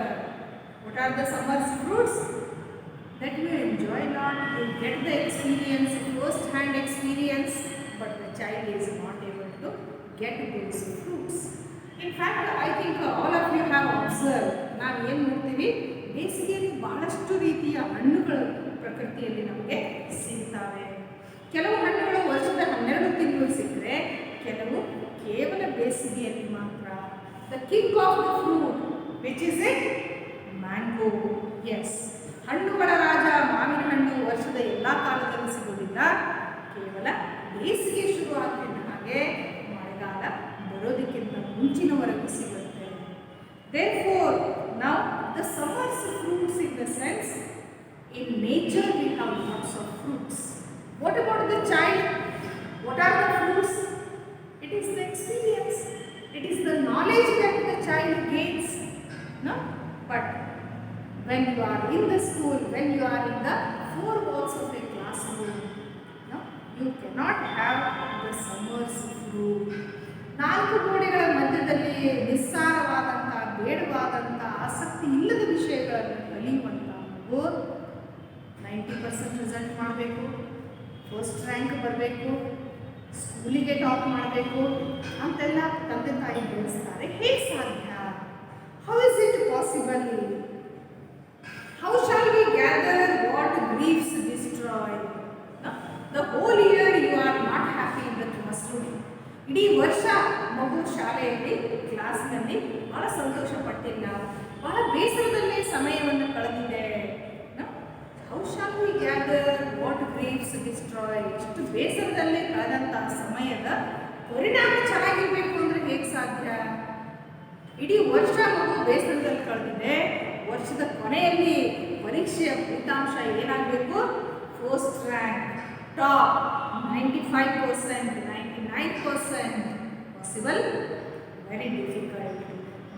What are the summers fruits? That you enjoy lot, you get the experience, first-hand experience, but the child is not able to get those fruits. In fact, I think all of you have observed, ನಾವು ಏನು ನೋಡ್ತೀವಿ, ಬೇಸಿಗೆಯಲ್ಲಿ ಬಹಳಷ್ಟು ರೀತಿಯ ಹಣ್ಣುಗಳು ಪ್ರಕೃತಿಯಲ್ಲಿ ನಮಗೆ ಸಿಗ್ತವೆ. ಕೆಲವು ಹಣ್ಣುಗಳು ವರ್ಷದ 12 ತಿಂಗಳು ಸಿಕ್ಕರೆ, ಕೆಲವು ಕೇವಲ ಬೇಸಿಗೆಯಲ್ಲಿ ಮಾತ್ರ. The king of the fruit, which is it? Mango. Yes, ಹಣ್ಣುಗಳ ರಾಜ ಮಾವಿನ ಹಣ್ಣು ವರ್ಷದ ಎಲ್ಲ ಕಾಲದಲ್ಲಿ ಸಿಗೋದಿಲ್ಲ, ಕೇವಲ ಬೇಸಿಗೆ ಶುರು ಆಗ್ತಿದ್ದ ಹಾಗೆ ಮಳೆಗಾಲ ಬರೋದಕ್ಕಿಂತ ಮುಂಚಿನವರೆಗೂ ಸಿಗುತ್ತೆ. ದೇರ್ಫೋರ್ ನಾವು the summers fruits in the sense in nature we have lots of fruits. What about the child? What are the fruits? It is the experience, it is the knowledge that the child gains. No, but when you are in the school, when you are in the 4 walls of a classroom, you cannot have the summers fruit. ನಾಲ್ಕು ಗೋಡೆಗಳ ಮಧ್ಯದಲ್ಲಿ ನಿಸ್ಸಾರವಾದಂಥ, ಬೇಡವಾದಂಥ, ಆಸಕ್ತಿ ಇಲ್ಲದ ವಿಷಯಗಳನ್ನು ಕಲಿಯುವಂಥ ಮಗು 90% result ಮಾಡಬೇಕು, first rank ಬರಬೇಕು, ಸ್ಕೂಲಿಗೆ ಟಾಪ್ ಮಾಡಬೇಕು ಅಂತೆಲ್ಲ ತಂದೆ ತಾಯಿ ಬೆಳೆಸ್ತಾರೆ. ಹೇಗೆ ಸಾಧ್ಯ? How is it possible? How shall we gather what Greaves destroy? The whole year you are not happy in the classroom. ಇಡೀ ವರ್ಷ ಮಗು ಶಾಲೆಯಲ್ಲಿ ಕ್ಲಾಸ್ನಲ್ಲಿ ಬಹಳ ಸಂತೋಷ ಪಟ್ಟಿಲ್ಲ, ಬಹಳ ಬೇಸರದಲ್ಲೇ ಸಮಯವನ್ನು ಕಳೆದಿದೆ. How shall we gather what Greaves destroy? ಇಷ್ಟು ಬೇಸರದಲ್ಲೇ ಕಳೆದಂತಹ ಸಮಯದ ಪರಿಣಾಮ ಚೆನ್ನಾಗಿರ್ಬೇಕು ಅಂದರೆ ಹೇಗೆ ಸಾಧ್ಯ? ಇಡೀ ವರ್ಷ ಮಗು ಬೇಸರದಲ್ಲಿ ಕಳೆದಿದೆ, ವರ್ಷದ ಕೊನೆಯಲ್ಲಿ ಪರೀಕ್ಷೆಯ ಫಲಿತಾಂಶ ಏನಾಗಬೇಕು? First rank, top, 95%, 99%. Possible? Very difficult.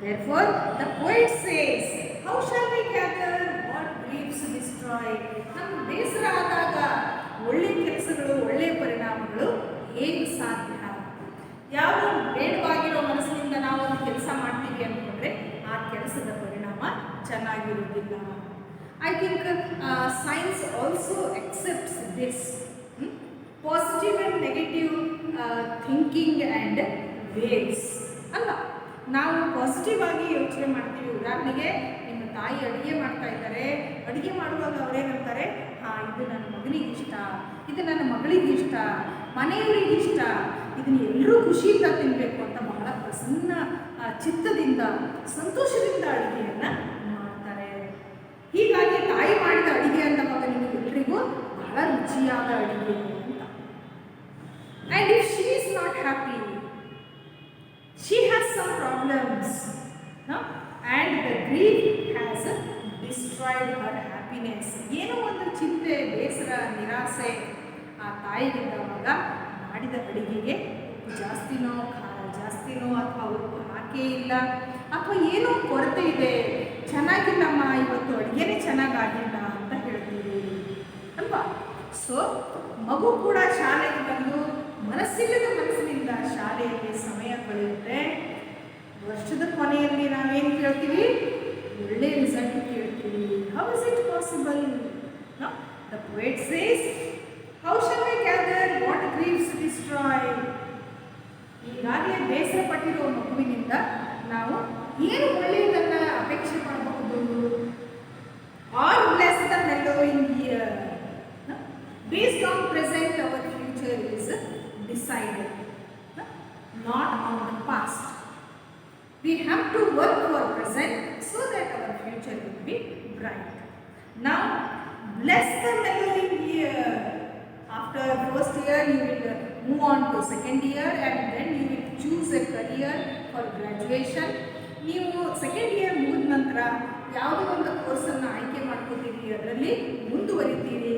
Therefore, the poet says, how shall we gather what griefs destroy? ನಮ್ಗೆ ಬೇಸರ ಆದಾಗ ಒಳ್ಳೆ ಕೆಲಸಗಳು, ಒಳ್ಳೆಯ ಪರಿಣಾಮಗಳು ಹೇಗೆ ಸಾಧ್ಯ? ಯಾವುದು ಬೇಡವಾಗಿರೋ ಮನಸ್ಸಿನಿಂದ ನಾವು ಒಂದು ಕೆಲಸ ಮಾಡ್ತೀವಿ ಅಂದ್ಕೊಂಡ್ರೆ ಆ ಕೆಲಸದ ಪರಿಣಾಮ ಚೆನ್ನಾಗಿರುವುದಿಲ್ಲ. I think science also accepts this. Positive and negative thinking and waves ಅಲ್ಲ. ನಾವು ಪಾಸಿಟಿವ್ ಆಗಿ ಯೋಚನೆ ಮಾಡ್ತೀವಿ. ಉದಾಹರಣೆಗೆ ನಿಮ್ಮ ತಾಯಿ ಅಡುಗೆ ಮಾಡ್ತಾ ಇದ್ದಾರೆ, ಅಡುಗೆ ಮಾಡುವಾಗ ಅವರೇನಂತಾರೆ, ಹಾಂ ಇದು ನನ್ನ ಮಗನಿಗೆ ಇಷ್ಟ, ಇದು ನನ್ನ ಮಗಳಿಗೆ ಇಷ್ಟ, ಮನೆಯವರಿಗೆ ಇಷ್ಟ, ಇದನ್ನು ಎಲ್ಲರೂ ಖುಷಿಯಿಂದ ತಿನ್ನಬೇಕು ಅಂತ ಬಹಳ ಪ್ರಸನ್ನ ಚಿತ್ತದಿಂದ, ಸಂತೋಷದಿಂದ ಅಡುಗೆಯನ್ನು ಮಾಡ್ತಾರೆ. ಹೀಗಾಗಿ ತಾಯಿ ಮಾಡಿದ ಅಡುಗೆ ಅಂದಾಗ ನಿಮಗೆಲ್ಲರಿಗೂ ಬಹಳ ರುಚಿಯಾದ ಅಡುಗೆ ಅಂತ. And if she is not happy, she has some problems, no? And the grief has destroyed her happiness. ಏನೋ ಒಂದು ಚಿಂತೆ, ಬೇಸರ, ನಿರಾಸೆ ಆ ತಾಯಿಗಿದ್ದವಾಗ ಮಾಡಿದ ಅಡುಗೆಗೆ ಜಾಸ್ತಿನೋ, ಖಾರ ಜಾಸ್ತಿನೋ, ಅಥವಾ ಉಪ್ಪು ಹಾಕೇ ಇಲ್ಲ, ಅಥವಾ ಏನೋ ಕೊರತೆ ಇದೆ, ಚೆನ್ನಾಗಿಲ್ಲಮ್ಮ ಇವತ್ತು ಅಡುಗೆನೇ ಚೆನ್ನಾಗಾಗಿಲ್ಲ ಅಂತ ಹೇಳ್ತೀವಿ ಅಲ್ವಾ? ಸೊ ಮಗು ಕೂಡ ಶಾಲೆಗೆ ಬಂದು ಮನಸ್ಸಿಲ್ಲದ ಮನಸ್ಸಿನಿಂದ ಶಾಲೆಯಲ್ಲಿ ಸಮಯ ಕಳೆಯುತ್ತೆ. ವರ್ಷದ ಕೊನೆಯಲ್ಲಿ ನಾವೇನು ಕೇಳ್ತೀವಿ? ಒಳ್ಳೆ ರಿಸಲ್ಟ್ ಕೇಳ್ತೀವಿ. How is it possible? The poet says, how shall we gather what Greaves destroy? ಈಗಾಗಲೇ ಬೇಸರ ಪಟ್ಟಿರೋ ಮಗುವಿನಿಂದ ನಾವು ಏನು ಒಳ್ಳೆಯದನ್ನು ಅಪೇಕ್ಷೆ ಮಾಡಬಹುದು? Or bless the mellowing year. Based on present, our future is decided, not on the past. We have to work for present so that our future will be bright. Now, bless the mellowing year. After first year, you will move on to second year, and then you will choose a career for graduation. ನೀವು second year ಮುಗಿದ ನಂತರ ಯಾವುದೋ ಒಂದು ಕೋರ್ಸನ್ನು ಆಯ್ಕೆ ಮಾಡ್ಕೊತೀರಿ, ಅದರಲ್ಲಿ ಮುಂದುವರಿತೀರಿ.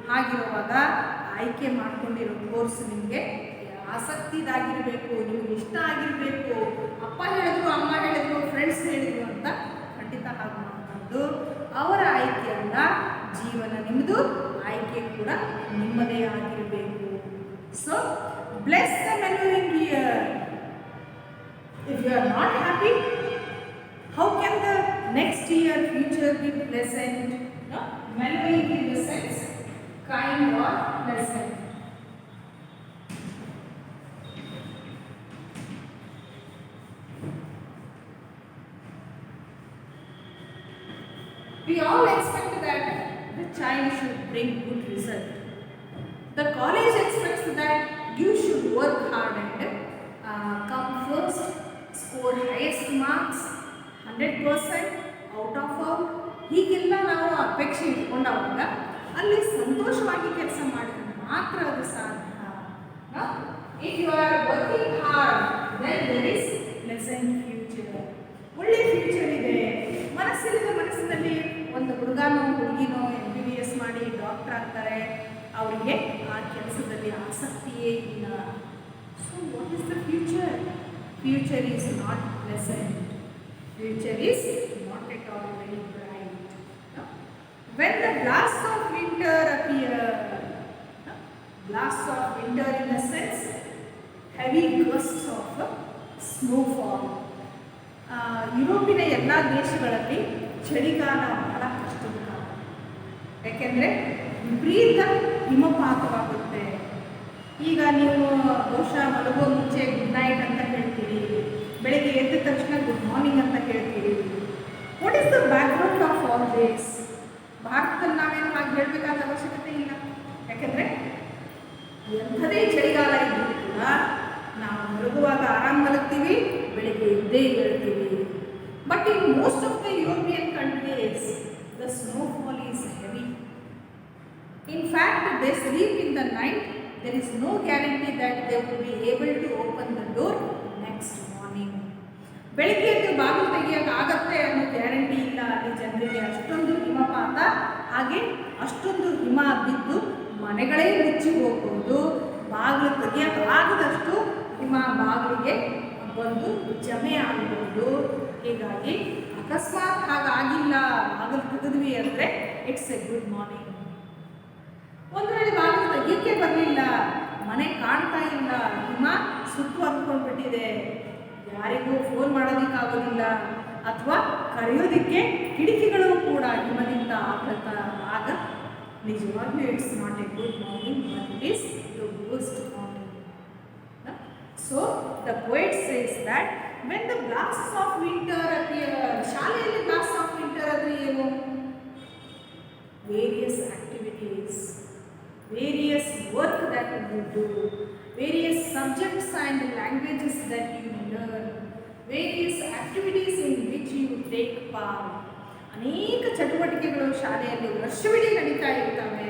ಹಾಗಿರುವಾಗ ಆಯ್ಕೆ ಮಾಡ್ಕೊಂಡಿರೋ ಕೋರ್ಸ್ ನಿಮಗೆ ಆಸಕ್ತಿದಾಗಿರಬೇಕು, ನಿಮಗೆ ಇಷ್ಟ ಆಗಿರಬೇಕು. ಅಪ್ಪ ಹೇಳಿದ್ರು, ಅಮ್ಮ ಹೇಳಿದ್ರು, ಫ್ರೆಂಡ್ಸ್ ಹೇಳಿದ್ರು ಅಂತ ಖಂಡಿತ ಹಾಗೆ ಮಾಡಬಾರ್ದು. ಅವರ ಆಯ್ಕೆಯಲ್ಲ ಜೀವನ, ನಿಮ್ಮದು ಆಯ್ಕೆ ಕೂಡ ನಿಮ್ಮದೇ ಆಗಿರಬೇಕು. So bless the mellowing year. If you are not happy, how can the next year future be pleasant? Mellowing in the sense kind or pleasant. We all expect that the child should bring good result. The college expects that you should work hard and come first, score highest marks, 100% out of out. ಹೀಗೆಲ್ಲ ನಾವು ಅಪೇಕ್ಷೆ ಇಟ್ಕೊಂಡಾಗ ಅಲ್ಲಿ ಸಂತೋಷವಾಗಿ ಕೆಲಸ ಮಾಡಿದ್ರೆ ಮಾತ್ರ ಅದು ಸಾಧ್ಯ. If you are working hard, then there is pleasant future. ಒಳ್ಳೆ ಫ್ಯೂಚರ್ ಇದೆ. ಮನಸ್ಸಿಲ್ಲದ ಮನಸ್ಸಿನಲ್ಲಿ ಒಂದು ಹುಡುಗನೋ ಹುಡುಗಿನೋ MBBS ಮಾಡಿ ಡಾಕ್ಟರ್ ಆಗ್ತಾರೆ, ಅವರಿಗೆ ಆ ಕೆಲಸದಲ್ಲಿ ಆಸಕ್ತಿಯೇ ಇಲ್ಲ. So what is the future? Future is not pleasant. Future is not at all very bright. When the blasts of winter appear, Blasts of winter in the sense heavy gusts of snowfall. ಯುರೋಪಿನ ಎಲ್ಲ ದೇಶಗಳಲ್ಲಿ ಚಳಿಗಾಲ ಬಹಳ ಕಷ್ಟದ ಕಾಲ. ಯಾಕೆಂದರೆ ವಿಪರೀತ ಹಿಮಪಾತವಾಗುತ್ತೆ. ಈಗ ನೀವು ಬಹುಶಃ ಮಲಗೋ ಮುಂಚೆ ಗುಡ್ ನೈಟ್ ಅಂತ ಹೇಳ್ತೀರಿ, ಬೆಳಗ್ಗೆ ಎದ್ದ ತಕ್ಷಣ ಗುಡ್ ಮಾರ್ನಿಂಗ್ ಅಂತ ಹೇಳ್ತೀರಿ. What is the background of all this? ಭಾರತದಲ್ಲಿ ನಾವೇನು ಹಾಗೆ ಹೇಳಬೇಕಾದ ಅವಶ್ಯಕತೆ ಇಲ್ಲ. ಯಾಕೆಂದರೆ ಎಂಥದೇ ಚಳಿಗಾಲ ಇದ್ದರೂ ಕೂಡ ನಾವು ಮಲಗುವಾಗ ಆರಾಮ್ ಮಲಗ್ತೀವಿ, ಬೆಳಿಗ್ಗೆ ಎದ್ದೇ ಹೇಳ್ತೀವಿ. But in most of the European countries the snowfall is heavy. In fact, they sleep in the night. There is no guarantee that they will be able to open the door next morning. ಬೆಳಗ್ಗೆ ಎದ್ದು ಬಾಗಿಲು ತೆಗಿಯೋಕ್ಕಾಗತ್ತೆ ಅನ್ನೋ guarantee ಇಲ್ಲ ಅಲ್ಲಿ ಜನರಿಗೆ. ಅಷ್ಟೊಂದು ಹಿಮಪಾತ, ಹಾಗೆ ಅಷ್ಟೊಂದು ಹಿಮ ಬಿದ್ದು ಮನೆಗಳೇ ಮುಚ್ಚಿ ಹೋಗ್ಬೋದು. ಬಾಗಿಲು ತೆಗಿಯೋಕ್ಕಾಗದಷ್ಟು ಹಿಮ ಬಾಗಿಲಿಗೆ ಬಂದು ಜಮೆ ಆಗ್ಬೋದು. ಹೀಗಾಗಿ ಅಕಸ್ಮಾತ್ ಹಾಗಾಗಿಲ್ಲ, ಬಾಗಿಲು ತೆಗೆದ್ವಿ ಅಂದರೆ ಇಟ್ಸ್ ಎ ಗುಡ್ ಮಾರ್ನಿಂಗ್. ಒಂದು ವೇಳೆ ಬಾಗಿಲು ತೆಗಿಯೋಕ್ಕೆ ಬರಲಿಲ್ಲ, ಮನೆ ಕಾಣ್ತಾ ಇಲ್ಲ, ಹಿಮ ಸುತ್ತುವರ್ಕೊಂಡ್ಬಿಟ್ಟಿದೆ, ಯಾರಿಗೂ ಫೋನ್ ಮಾಡೋದಕ್ಕಾಗೋದಿಲ್ಲ ಅಥವಾ ಕರೆಯೋದಕ್ಕೆ ಕಿಟಕಿಗಳು ಕೂಡ ಹಿಮದಿಂದ ಆಗ ನಿಜವಾಗ್ಲೂ it's not a good morning, but it is the worst morning. So the poet says that when the blasts of winter appear. ಶಾಲೆಯಲ್ಲಿ ಬ್ಲಾಸ್ಟ್ಸ್ ಆಫ್ ವಿಂಟರ್ ಅಂದರೆ ಏನು? Various activities, various work that you do, various subjects and languages that you learn, various activities in which you take part. ಅನೇಕ ಚಟುವಟಿಕೆಗಳು ಶಾಲೆಯಲ್ಲಿ ವರ್ಷವಿಡೀ ನಡೀತಾ ಇರ್ತವೆ.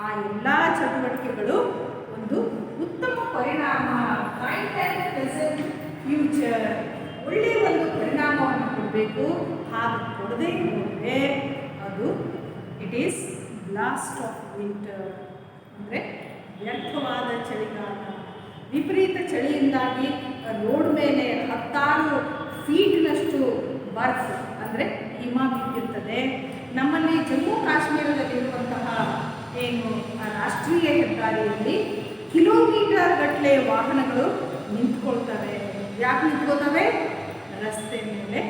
ಆ ಎಲ್ಲ ಚಟುವಟಿಕೆಗಳು ಒಂದು ಉತ್ತಮ ಪರಿಣಾಮ, ಬ್ರೈಟ್ ಆ್ಯಂಡ್ ಪ್ಲೆಸೆಂಟ್ ಫ್ಯೂಚರ್, ಒಳ್ಳೆಯ ಒಂದು ಪರಿಣಾಮವನ್ನು ಕೊಡಬೇಕು. ಹಾಗೆ ಕೊಡದೇ ಹೋದರೆ ಅದು it is blast of winter, ಅಂದರೆ ವ್ಯರ್ಥವಾದ ಚಳಿಗಾಲ. ವಿಪರೀತ ಚಳಿಯಿಂದಾಗಿ ರೋಡ್ ಮೇಲೆ 10 ಫೀಟ್ನಷ್ಟು ಬರ್ಫ್ ಅಂದರೆ ಹಿಮ ಬಿದ್ದಿರ್ತದೆ. ನಮ್ಮಲ್ಲಿ ಜಮ್ಮು ಕಾಶ್ಮೀರದಲ್ಲಿರುವಂತಹ ಏನು ರಾಷ್ಟ್ರೀಯ ಹೆದ್ದಾರಿಯಲ್ಲಿ ಕಿಲೋಮೀಟರ್ ಗಟ್ಟಲೆ ವಾಹನಗಳು ನಿಂತ್ಕೊಳ್ತವೆ. ಯಾಕೆ ನಿಂತ್ಕೋತವೆ? ರಸ್ತೆ ಮೇಲೆ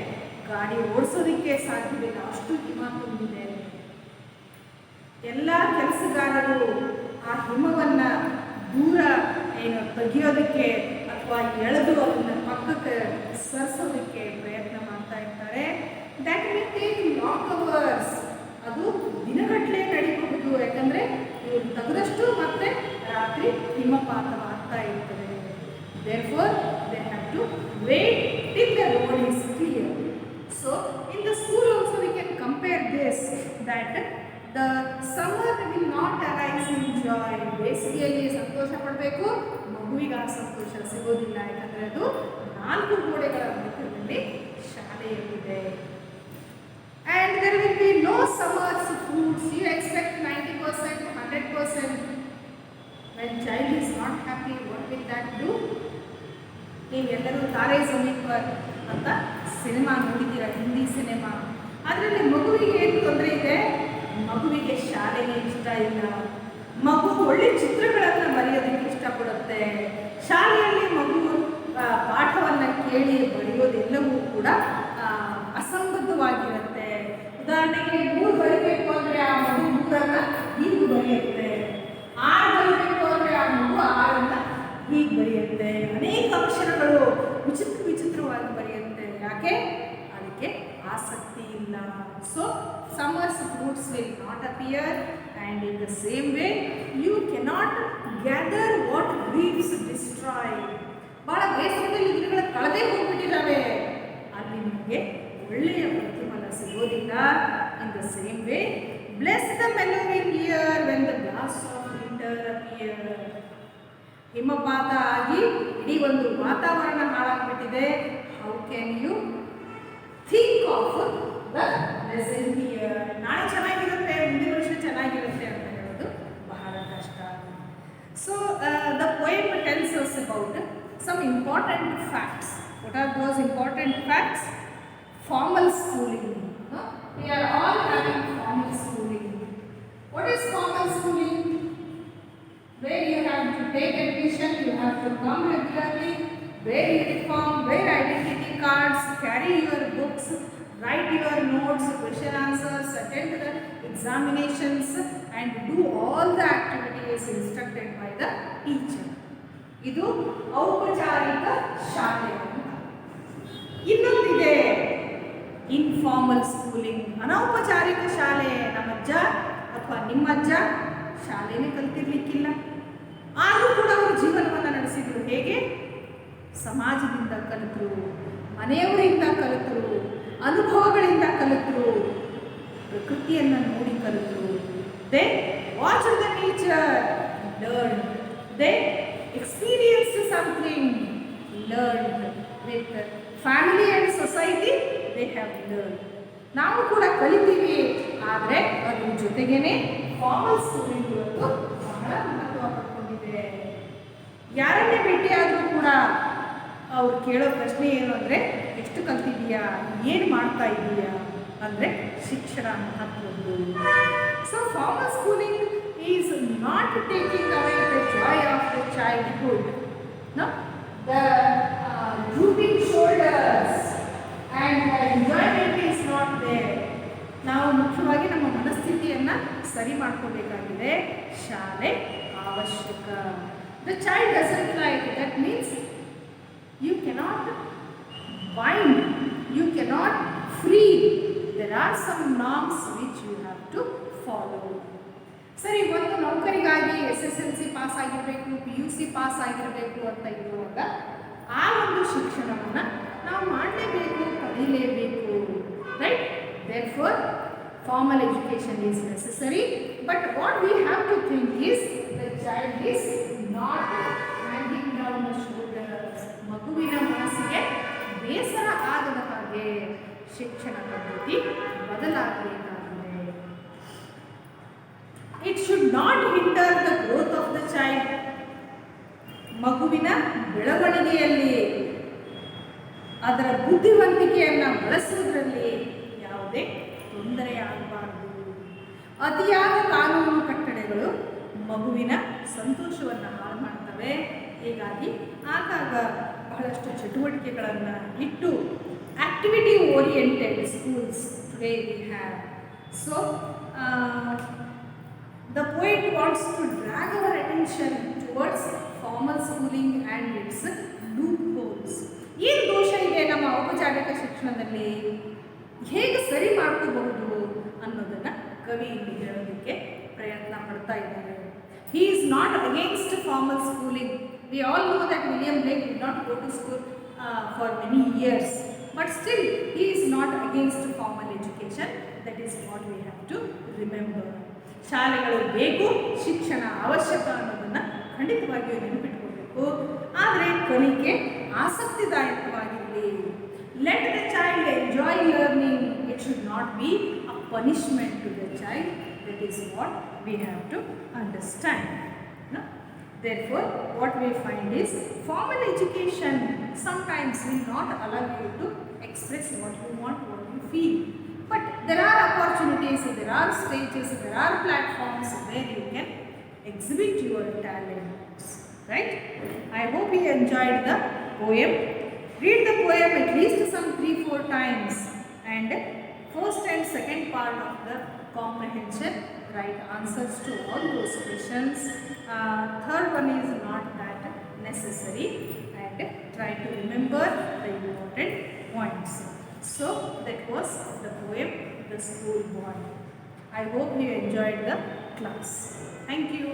ಗಾಡಿ ಓಡಿಸೋದಕ್ಕೆ ಸಾಧ್ಯವಿಲ್ಲ, ಅಷ್ಟು ಹಿಮ ತುಂಬಿದೆ. ಎಲ್ಲ ಕೆಲಸಗಾರರು ಆ ಹಿಮವನ್ನು ದೂರ ಏನು ತೆಗಿಯೋದಕ್ಕೆ ಅಥವಾ ಎಳೆದು ಅದನ್ನು ಪಕ್ಕಕ್ಕೆ ಸರಿಸೋದಕ್ಕೆ ಪ್ರಯತ್ನ ಮಾಡ್ತಾ ಇರ್ತಾರೆ. That may take long hours. ಅದು ದಿನಗಟ್ಟಲೆ ನಡೀಬಹುದು. ಯಾಕಂದರೆ ಇವರು ತೆಗೆದಷ್ಟು ಮತ್ತೆ ರಾತ್ರಿ ಹಿಮಪಾತವಾಗ್ತಾ ಇರ್ತದೆ. Therefore they have to wait till the road is clear. So in the school also we can compare this that the summer will not arise in joy. ಬೇಸಿಗೆಯಲ್ಲಿ ಸಂತೋಷ ಪಡಬೇಕು, ಮಗುವಿಗೆ ಆ ಸಂತೋಷ ಸಿಗೋದಿಲ್ಲ. ಯಾಕಂದರೆ ಅದು 4 ಗೋಡೆಗಳ ಮಧ್ಯದಲ್ಲಿ ಶಾಲೆಯಲ್ಲಿದೆ. And there will be no summers foods. You expect 90%, 100%. When child is not happy, what will that do? ನೀವೆಲ್ಲರೂ ತಾರೆ ಝಮೀನ್ ಪರ್ ಅಂತ ಸಿನಿಮಾ ನೋಡಿದ್ದೀರ, ಹಿಂದಿ ಸಿನಿಮಾ. ಅದರಲ್ಲಿ ಮಗುವಿಗೆ ಏನು ತೊಂದರೆ ಇದೆ? ಮಗುವಿಗೆ ಶಾಲೆಗೆ ಇಷ್ಟ ಇಲ್ಲ. ಮಗು ಒಳ್ಳೆ ಚಿತ್ರಗಳನ್ನು ಬರೆಯೋದಕ್ಕೆ ಇಷ್ಟಪಡುತ್ತೆ. ಶಾಲೆಯಲ್ಲಿ ಮಗು ಪಾಠವನ್ನು ಕೇಳಿ ಬರೆಯೋದೆಲ್ಲವೂ ಕೂಡ ಅಸಂಬದ್ಧವಾಗಿರುತ್ತೆ. ಉದಾಹರಣೆಗೆ 3 ಬರೀಬೇಕು ಅಂದರೆ ಆ ಮಗು 3 ಹೀಗೆ ಬರೆಯುತ್ತೆ. 6 ಬರೀಬೇಕು ಅಂದರೆ ಆ ಮಗು 6 ಹೀಗೆ ಬರೆಯುತ್ತೆ. ಅನೇಕ ಅಕ್ಷರಗಳು ವಿಚಿತ್ರವಾಗಿ ಬರೆಯುತ್ತೆ. ಯಾಕೆ? ಅದಕ್ಕೆ ಆಸಕ್ತಿ ಇಲ್ಲ. So summer's fruits will not appear, and in the same way you cannot gather what leaves destroy. ಭಾಳ ಬೇಸರದಲ್ಲಿ ಗಿಡಗಳ ಕಳೆದೇ ಹೋಗ್ಬಿಟ್ಟಿದ್ದಾವೆ, ಅಲ್ಲಿ ನಿಮಗೆ ಒಳ್ಳೆಯ ಪ್ರತಿಫಲ ಸಿಗೋದಿಲ್ಲ. In the same way bless the mellowing year when the blast of winter appear. ಹಿಮಪಾತ ಆಗಿ ಇಡೀ ಒಂದು ವಾತಾವರಣ ಹಾಳಾಗ್ಬಿಟ್ಟಿದೆ. How can you think of the present year? ನಾಳೆ ಚೆನ್ನಾಗಿರುತ್ತೆ, ಮುಂದಿನ ವರ್ಷ ಚೆನ್ನಾಗಿರುತ್ತೆ ಅಂತ ಹೇಳೋದು ಬಹಳ ಕಷ್ಟ. So the poem tells us about some important facts. What are those important facts? Formal schooling. We are all having formal schooling. What is formal schooling? Where you take admission, you have to come regularly, wear uniform, wear identity cards, carry your books, write your notes, question answers, attend the examinations and do all the activities instructed by the teacher. ಇದು ಔಪಚಾರಿಕ ಶಾಲೆ. ಇನ್ನೊಂದಿದೆ informal schooling, ಅನೌಪಚಾರಿಕ ಶಾಲೆ. ನಮ್ಮಜ್ಜ ಅಥವಾ ನಿಮ್ಮಜ್ಜ ಶಾಲೆನೇ ಕಲ್ತಿರ್ಲಿಕ್ಕಿಲ್ಲ, ಆದರೂ ಕೂಡ ಅವರು ಜೀವನವನ್ನು ನಡೆಸಿದರು. ಹೇಗೆ? ಸಮಾಜದಿಂದ ಕಲಿತರು, ಮನೆಯವರಿಂದ ಕಲಿತರು, ಅನುಭವಗಳಿಂದ ಕಲಿತರು, ಪ್ರಕೃತಿಯನ್ನು ನೋಡಿ ಕಲಿತರು. They watch the nature, learn. They experience something, learn. With family and society they have learn. ನಾವು ಕೂಡ ಕಲಿತೀವಿ, ಆದರೆ ಅದ್ರ ಜೊತೆಗೇನೆ ಫಾರ್ಮಲ್ ಸ್ಕೂಲಿಂಗ್ ಇವತ್ತು ಬಹಳ ಮಹತ್ವ ಪಡ್ಕೊಂಡಿದೆ. ಯಾರನ್ನೇ ಭೇಟಿಯಾದರೂ ಕೂಡ ಅವ್ರು ಕೇಳೋ ಪ್ರಶ್ನೆ ಏನು ಅಂದರೆ, ಎಷ್ಟು ಕಲ್ತಿದೀಯಾ, ಏನು ಮಾಡ್ತಾ ಇದ್ದೀಯಾ ಅಂದರೆ ಶಿಕ್ಷಣ ಮಹತ್ವದ್ದು. So formal schooling is not taking away the joy of the childhood. The drooping shoulders and the enjoyment is not there. ನಾವು ಮುಖ್ಯವಾಗಿ ನಮ್ಮ ಮನಸ್ಥಿತಿಯನ್ನು ಸರಿ ಮಾಡ್ಕೋಬೇಕಾಗಿದೆ. ಶಾಲೆ ಅವಶ್ಯಕ. The child doesn't like it. That means you cannot bind, you cannot free. There are some norms which you have to follow. ಸರಿ, ಒಂದು ನೌಕರಿಗಾಗಿ SSLC pass ಆಗಿರಬೇಕು, PUC ಪಾಸ್ ಆಗಿರಬೇಕು ಅಂತ ಇರುವಾಗ ಆ ಒಂದು ಶಿಕ್ಷಣವನ್ನು ನಾವು ಮಾಡಲೇಬೇಕು, ಕಲಿಯಲೇಬೇಕು. Right? Therefore, formal education is necessary. But what we have to think is, the child is not hanging down the shoulders. ಮಗುವಿನ ಮನಸ್ಸಿಗೆ ಬೇಸರ ಆಗದ ಹಾಗೆ ಶಿಕ್ಷಣ ಪದ್ಧತಿ ಬದಲಾಗಬೇಕಾಗಿದೆ. It should not hinder the growth of the child. ಮಗುವಿನ ಬೆಳವಣಿಗೆಯಲ್ಲಿ, ಅದರ ಬುದ್ಧಿವಂತಿಕೆಯನ್ನು ಬಳಸುವುದರಲ್ಲಿ ಯಾವುದೇ ತೊಂದರೆ ಆಗಬಾರದು. ಅತಿಯಾದ ಕಾನೂನು ಕಟ್ಟಳೆಗಳು ಮಗುವಿನ ಸಂತೋಷವನ್ನು ಹಾಳು ಮಾಡ್ತವೆ. ಹೀಗಾಗಿ ಆಗಾಗ ಬಹಳಷ್ಟು ಚಟುವಟಿಕೆಗಳನ್ನು ಇಟ್ಟು activity oriented schools today we have. So the poet wants to drag our attention towards formal schooling and its loopholes. ಏನು ದೋಷ ಇದೆ ನಮ್ಮ ಔಪಚಾರಿಕ ಶಿಕ್ಷಣದಲ್ಲಿ, ಹೇಗೆ ಸರಿ ಮಾಡ್ಕೋಬಹುದು ಅನ್ನೋದನ್ನು ಕವಿ ಇಲ್ಲಿ ಹೇಳೋದಕ್ಕೆ ಪ್ರಯತ್ನ ಪಡ್ತಾ ಇದ್ದಾರೆ. He is not against formal schooling. We all know that William Blake did not go to school for many years, but still he is not against formal education. That is what we have to remember. ಶಾಲೆಗಳು ಬೇಕು, ಶಿಕ್ಷಣ ಅವಶ್ಯಕ ಅನ್ನೋದನ್ನು ಖಂಡಿತವಾಗಿಯೂ ನೆನಪಿಟ್ಕೋಬೇಕು. ಆದರೆ ಕಲಿಕೆ ಆಸಕ್ತಿದಾಯಕವಾಗಿರಲಿ. Let the child enjoy learning. It should not be a punishment to the child. That is what we have to understand. Therefore, what we find is, formal education sometimes will not allow you to express what you want, what you feel. But there are opportunities, there are stages, there are platforms where you can exhibit your talents. Right? I hope you enjoyed the poem. Read the poem at least some 3-4 times, and first and second part of the comprehension, write answers to all those questions. Third one is not that necessary, and try to remember the important points. So that was the poem, The School Boy. I hope you enjoyed the class. Thank you.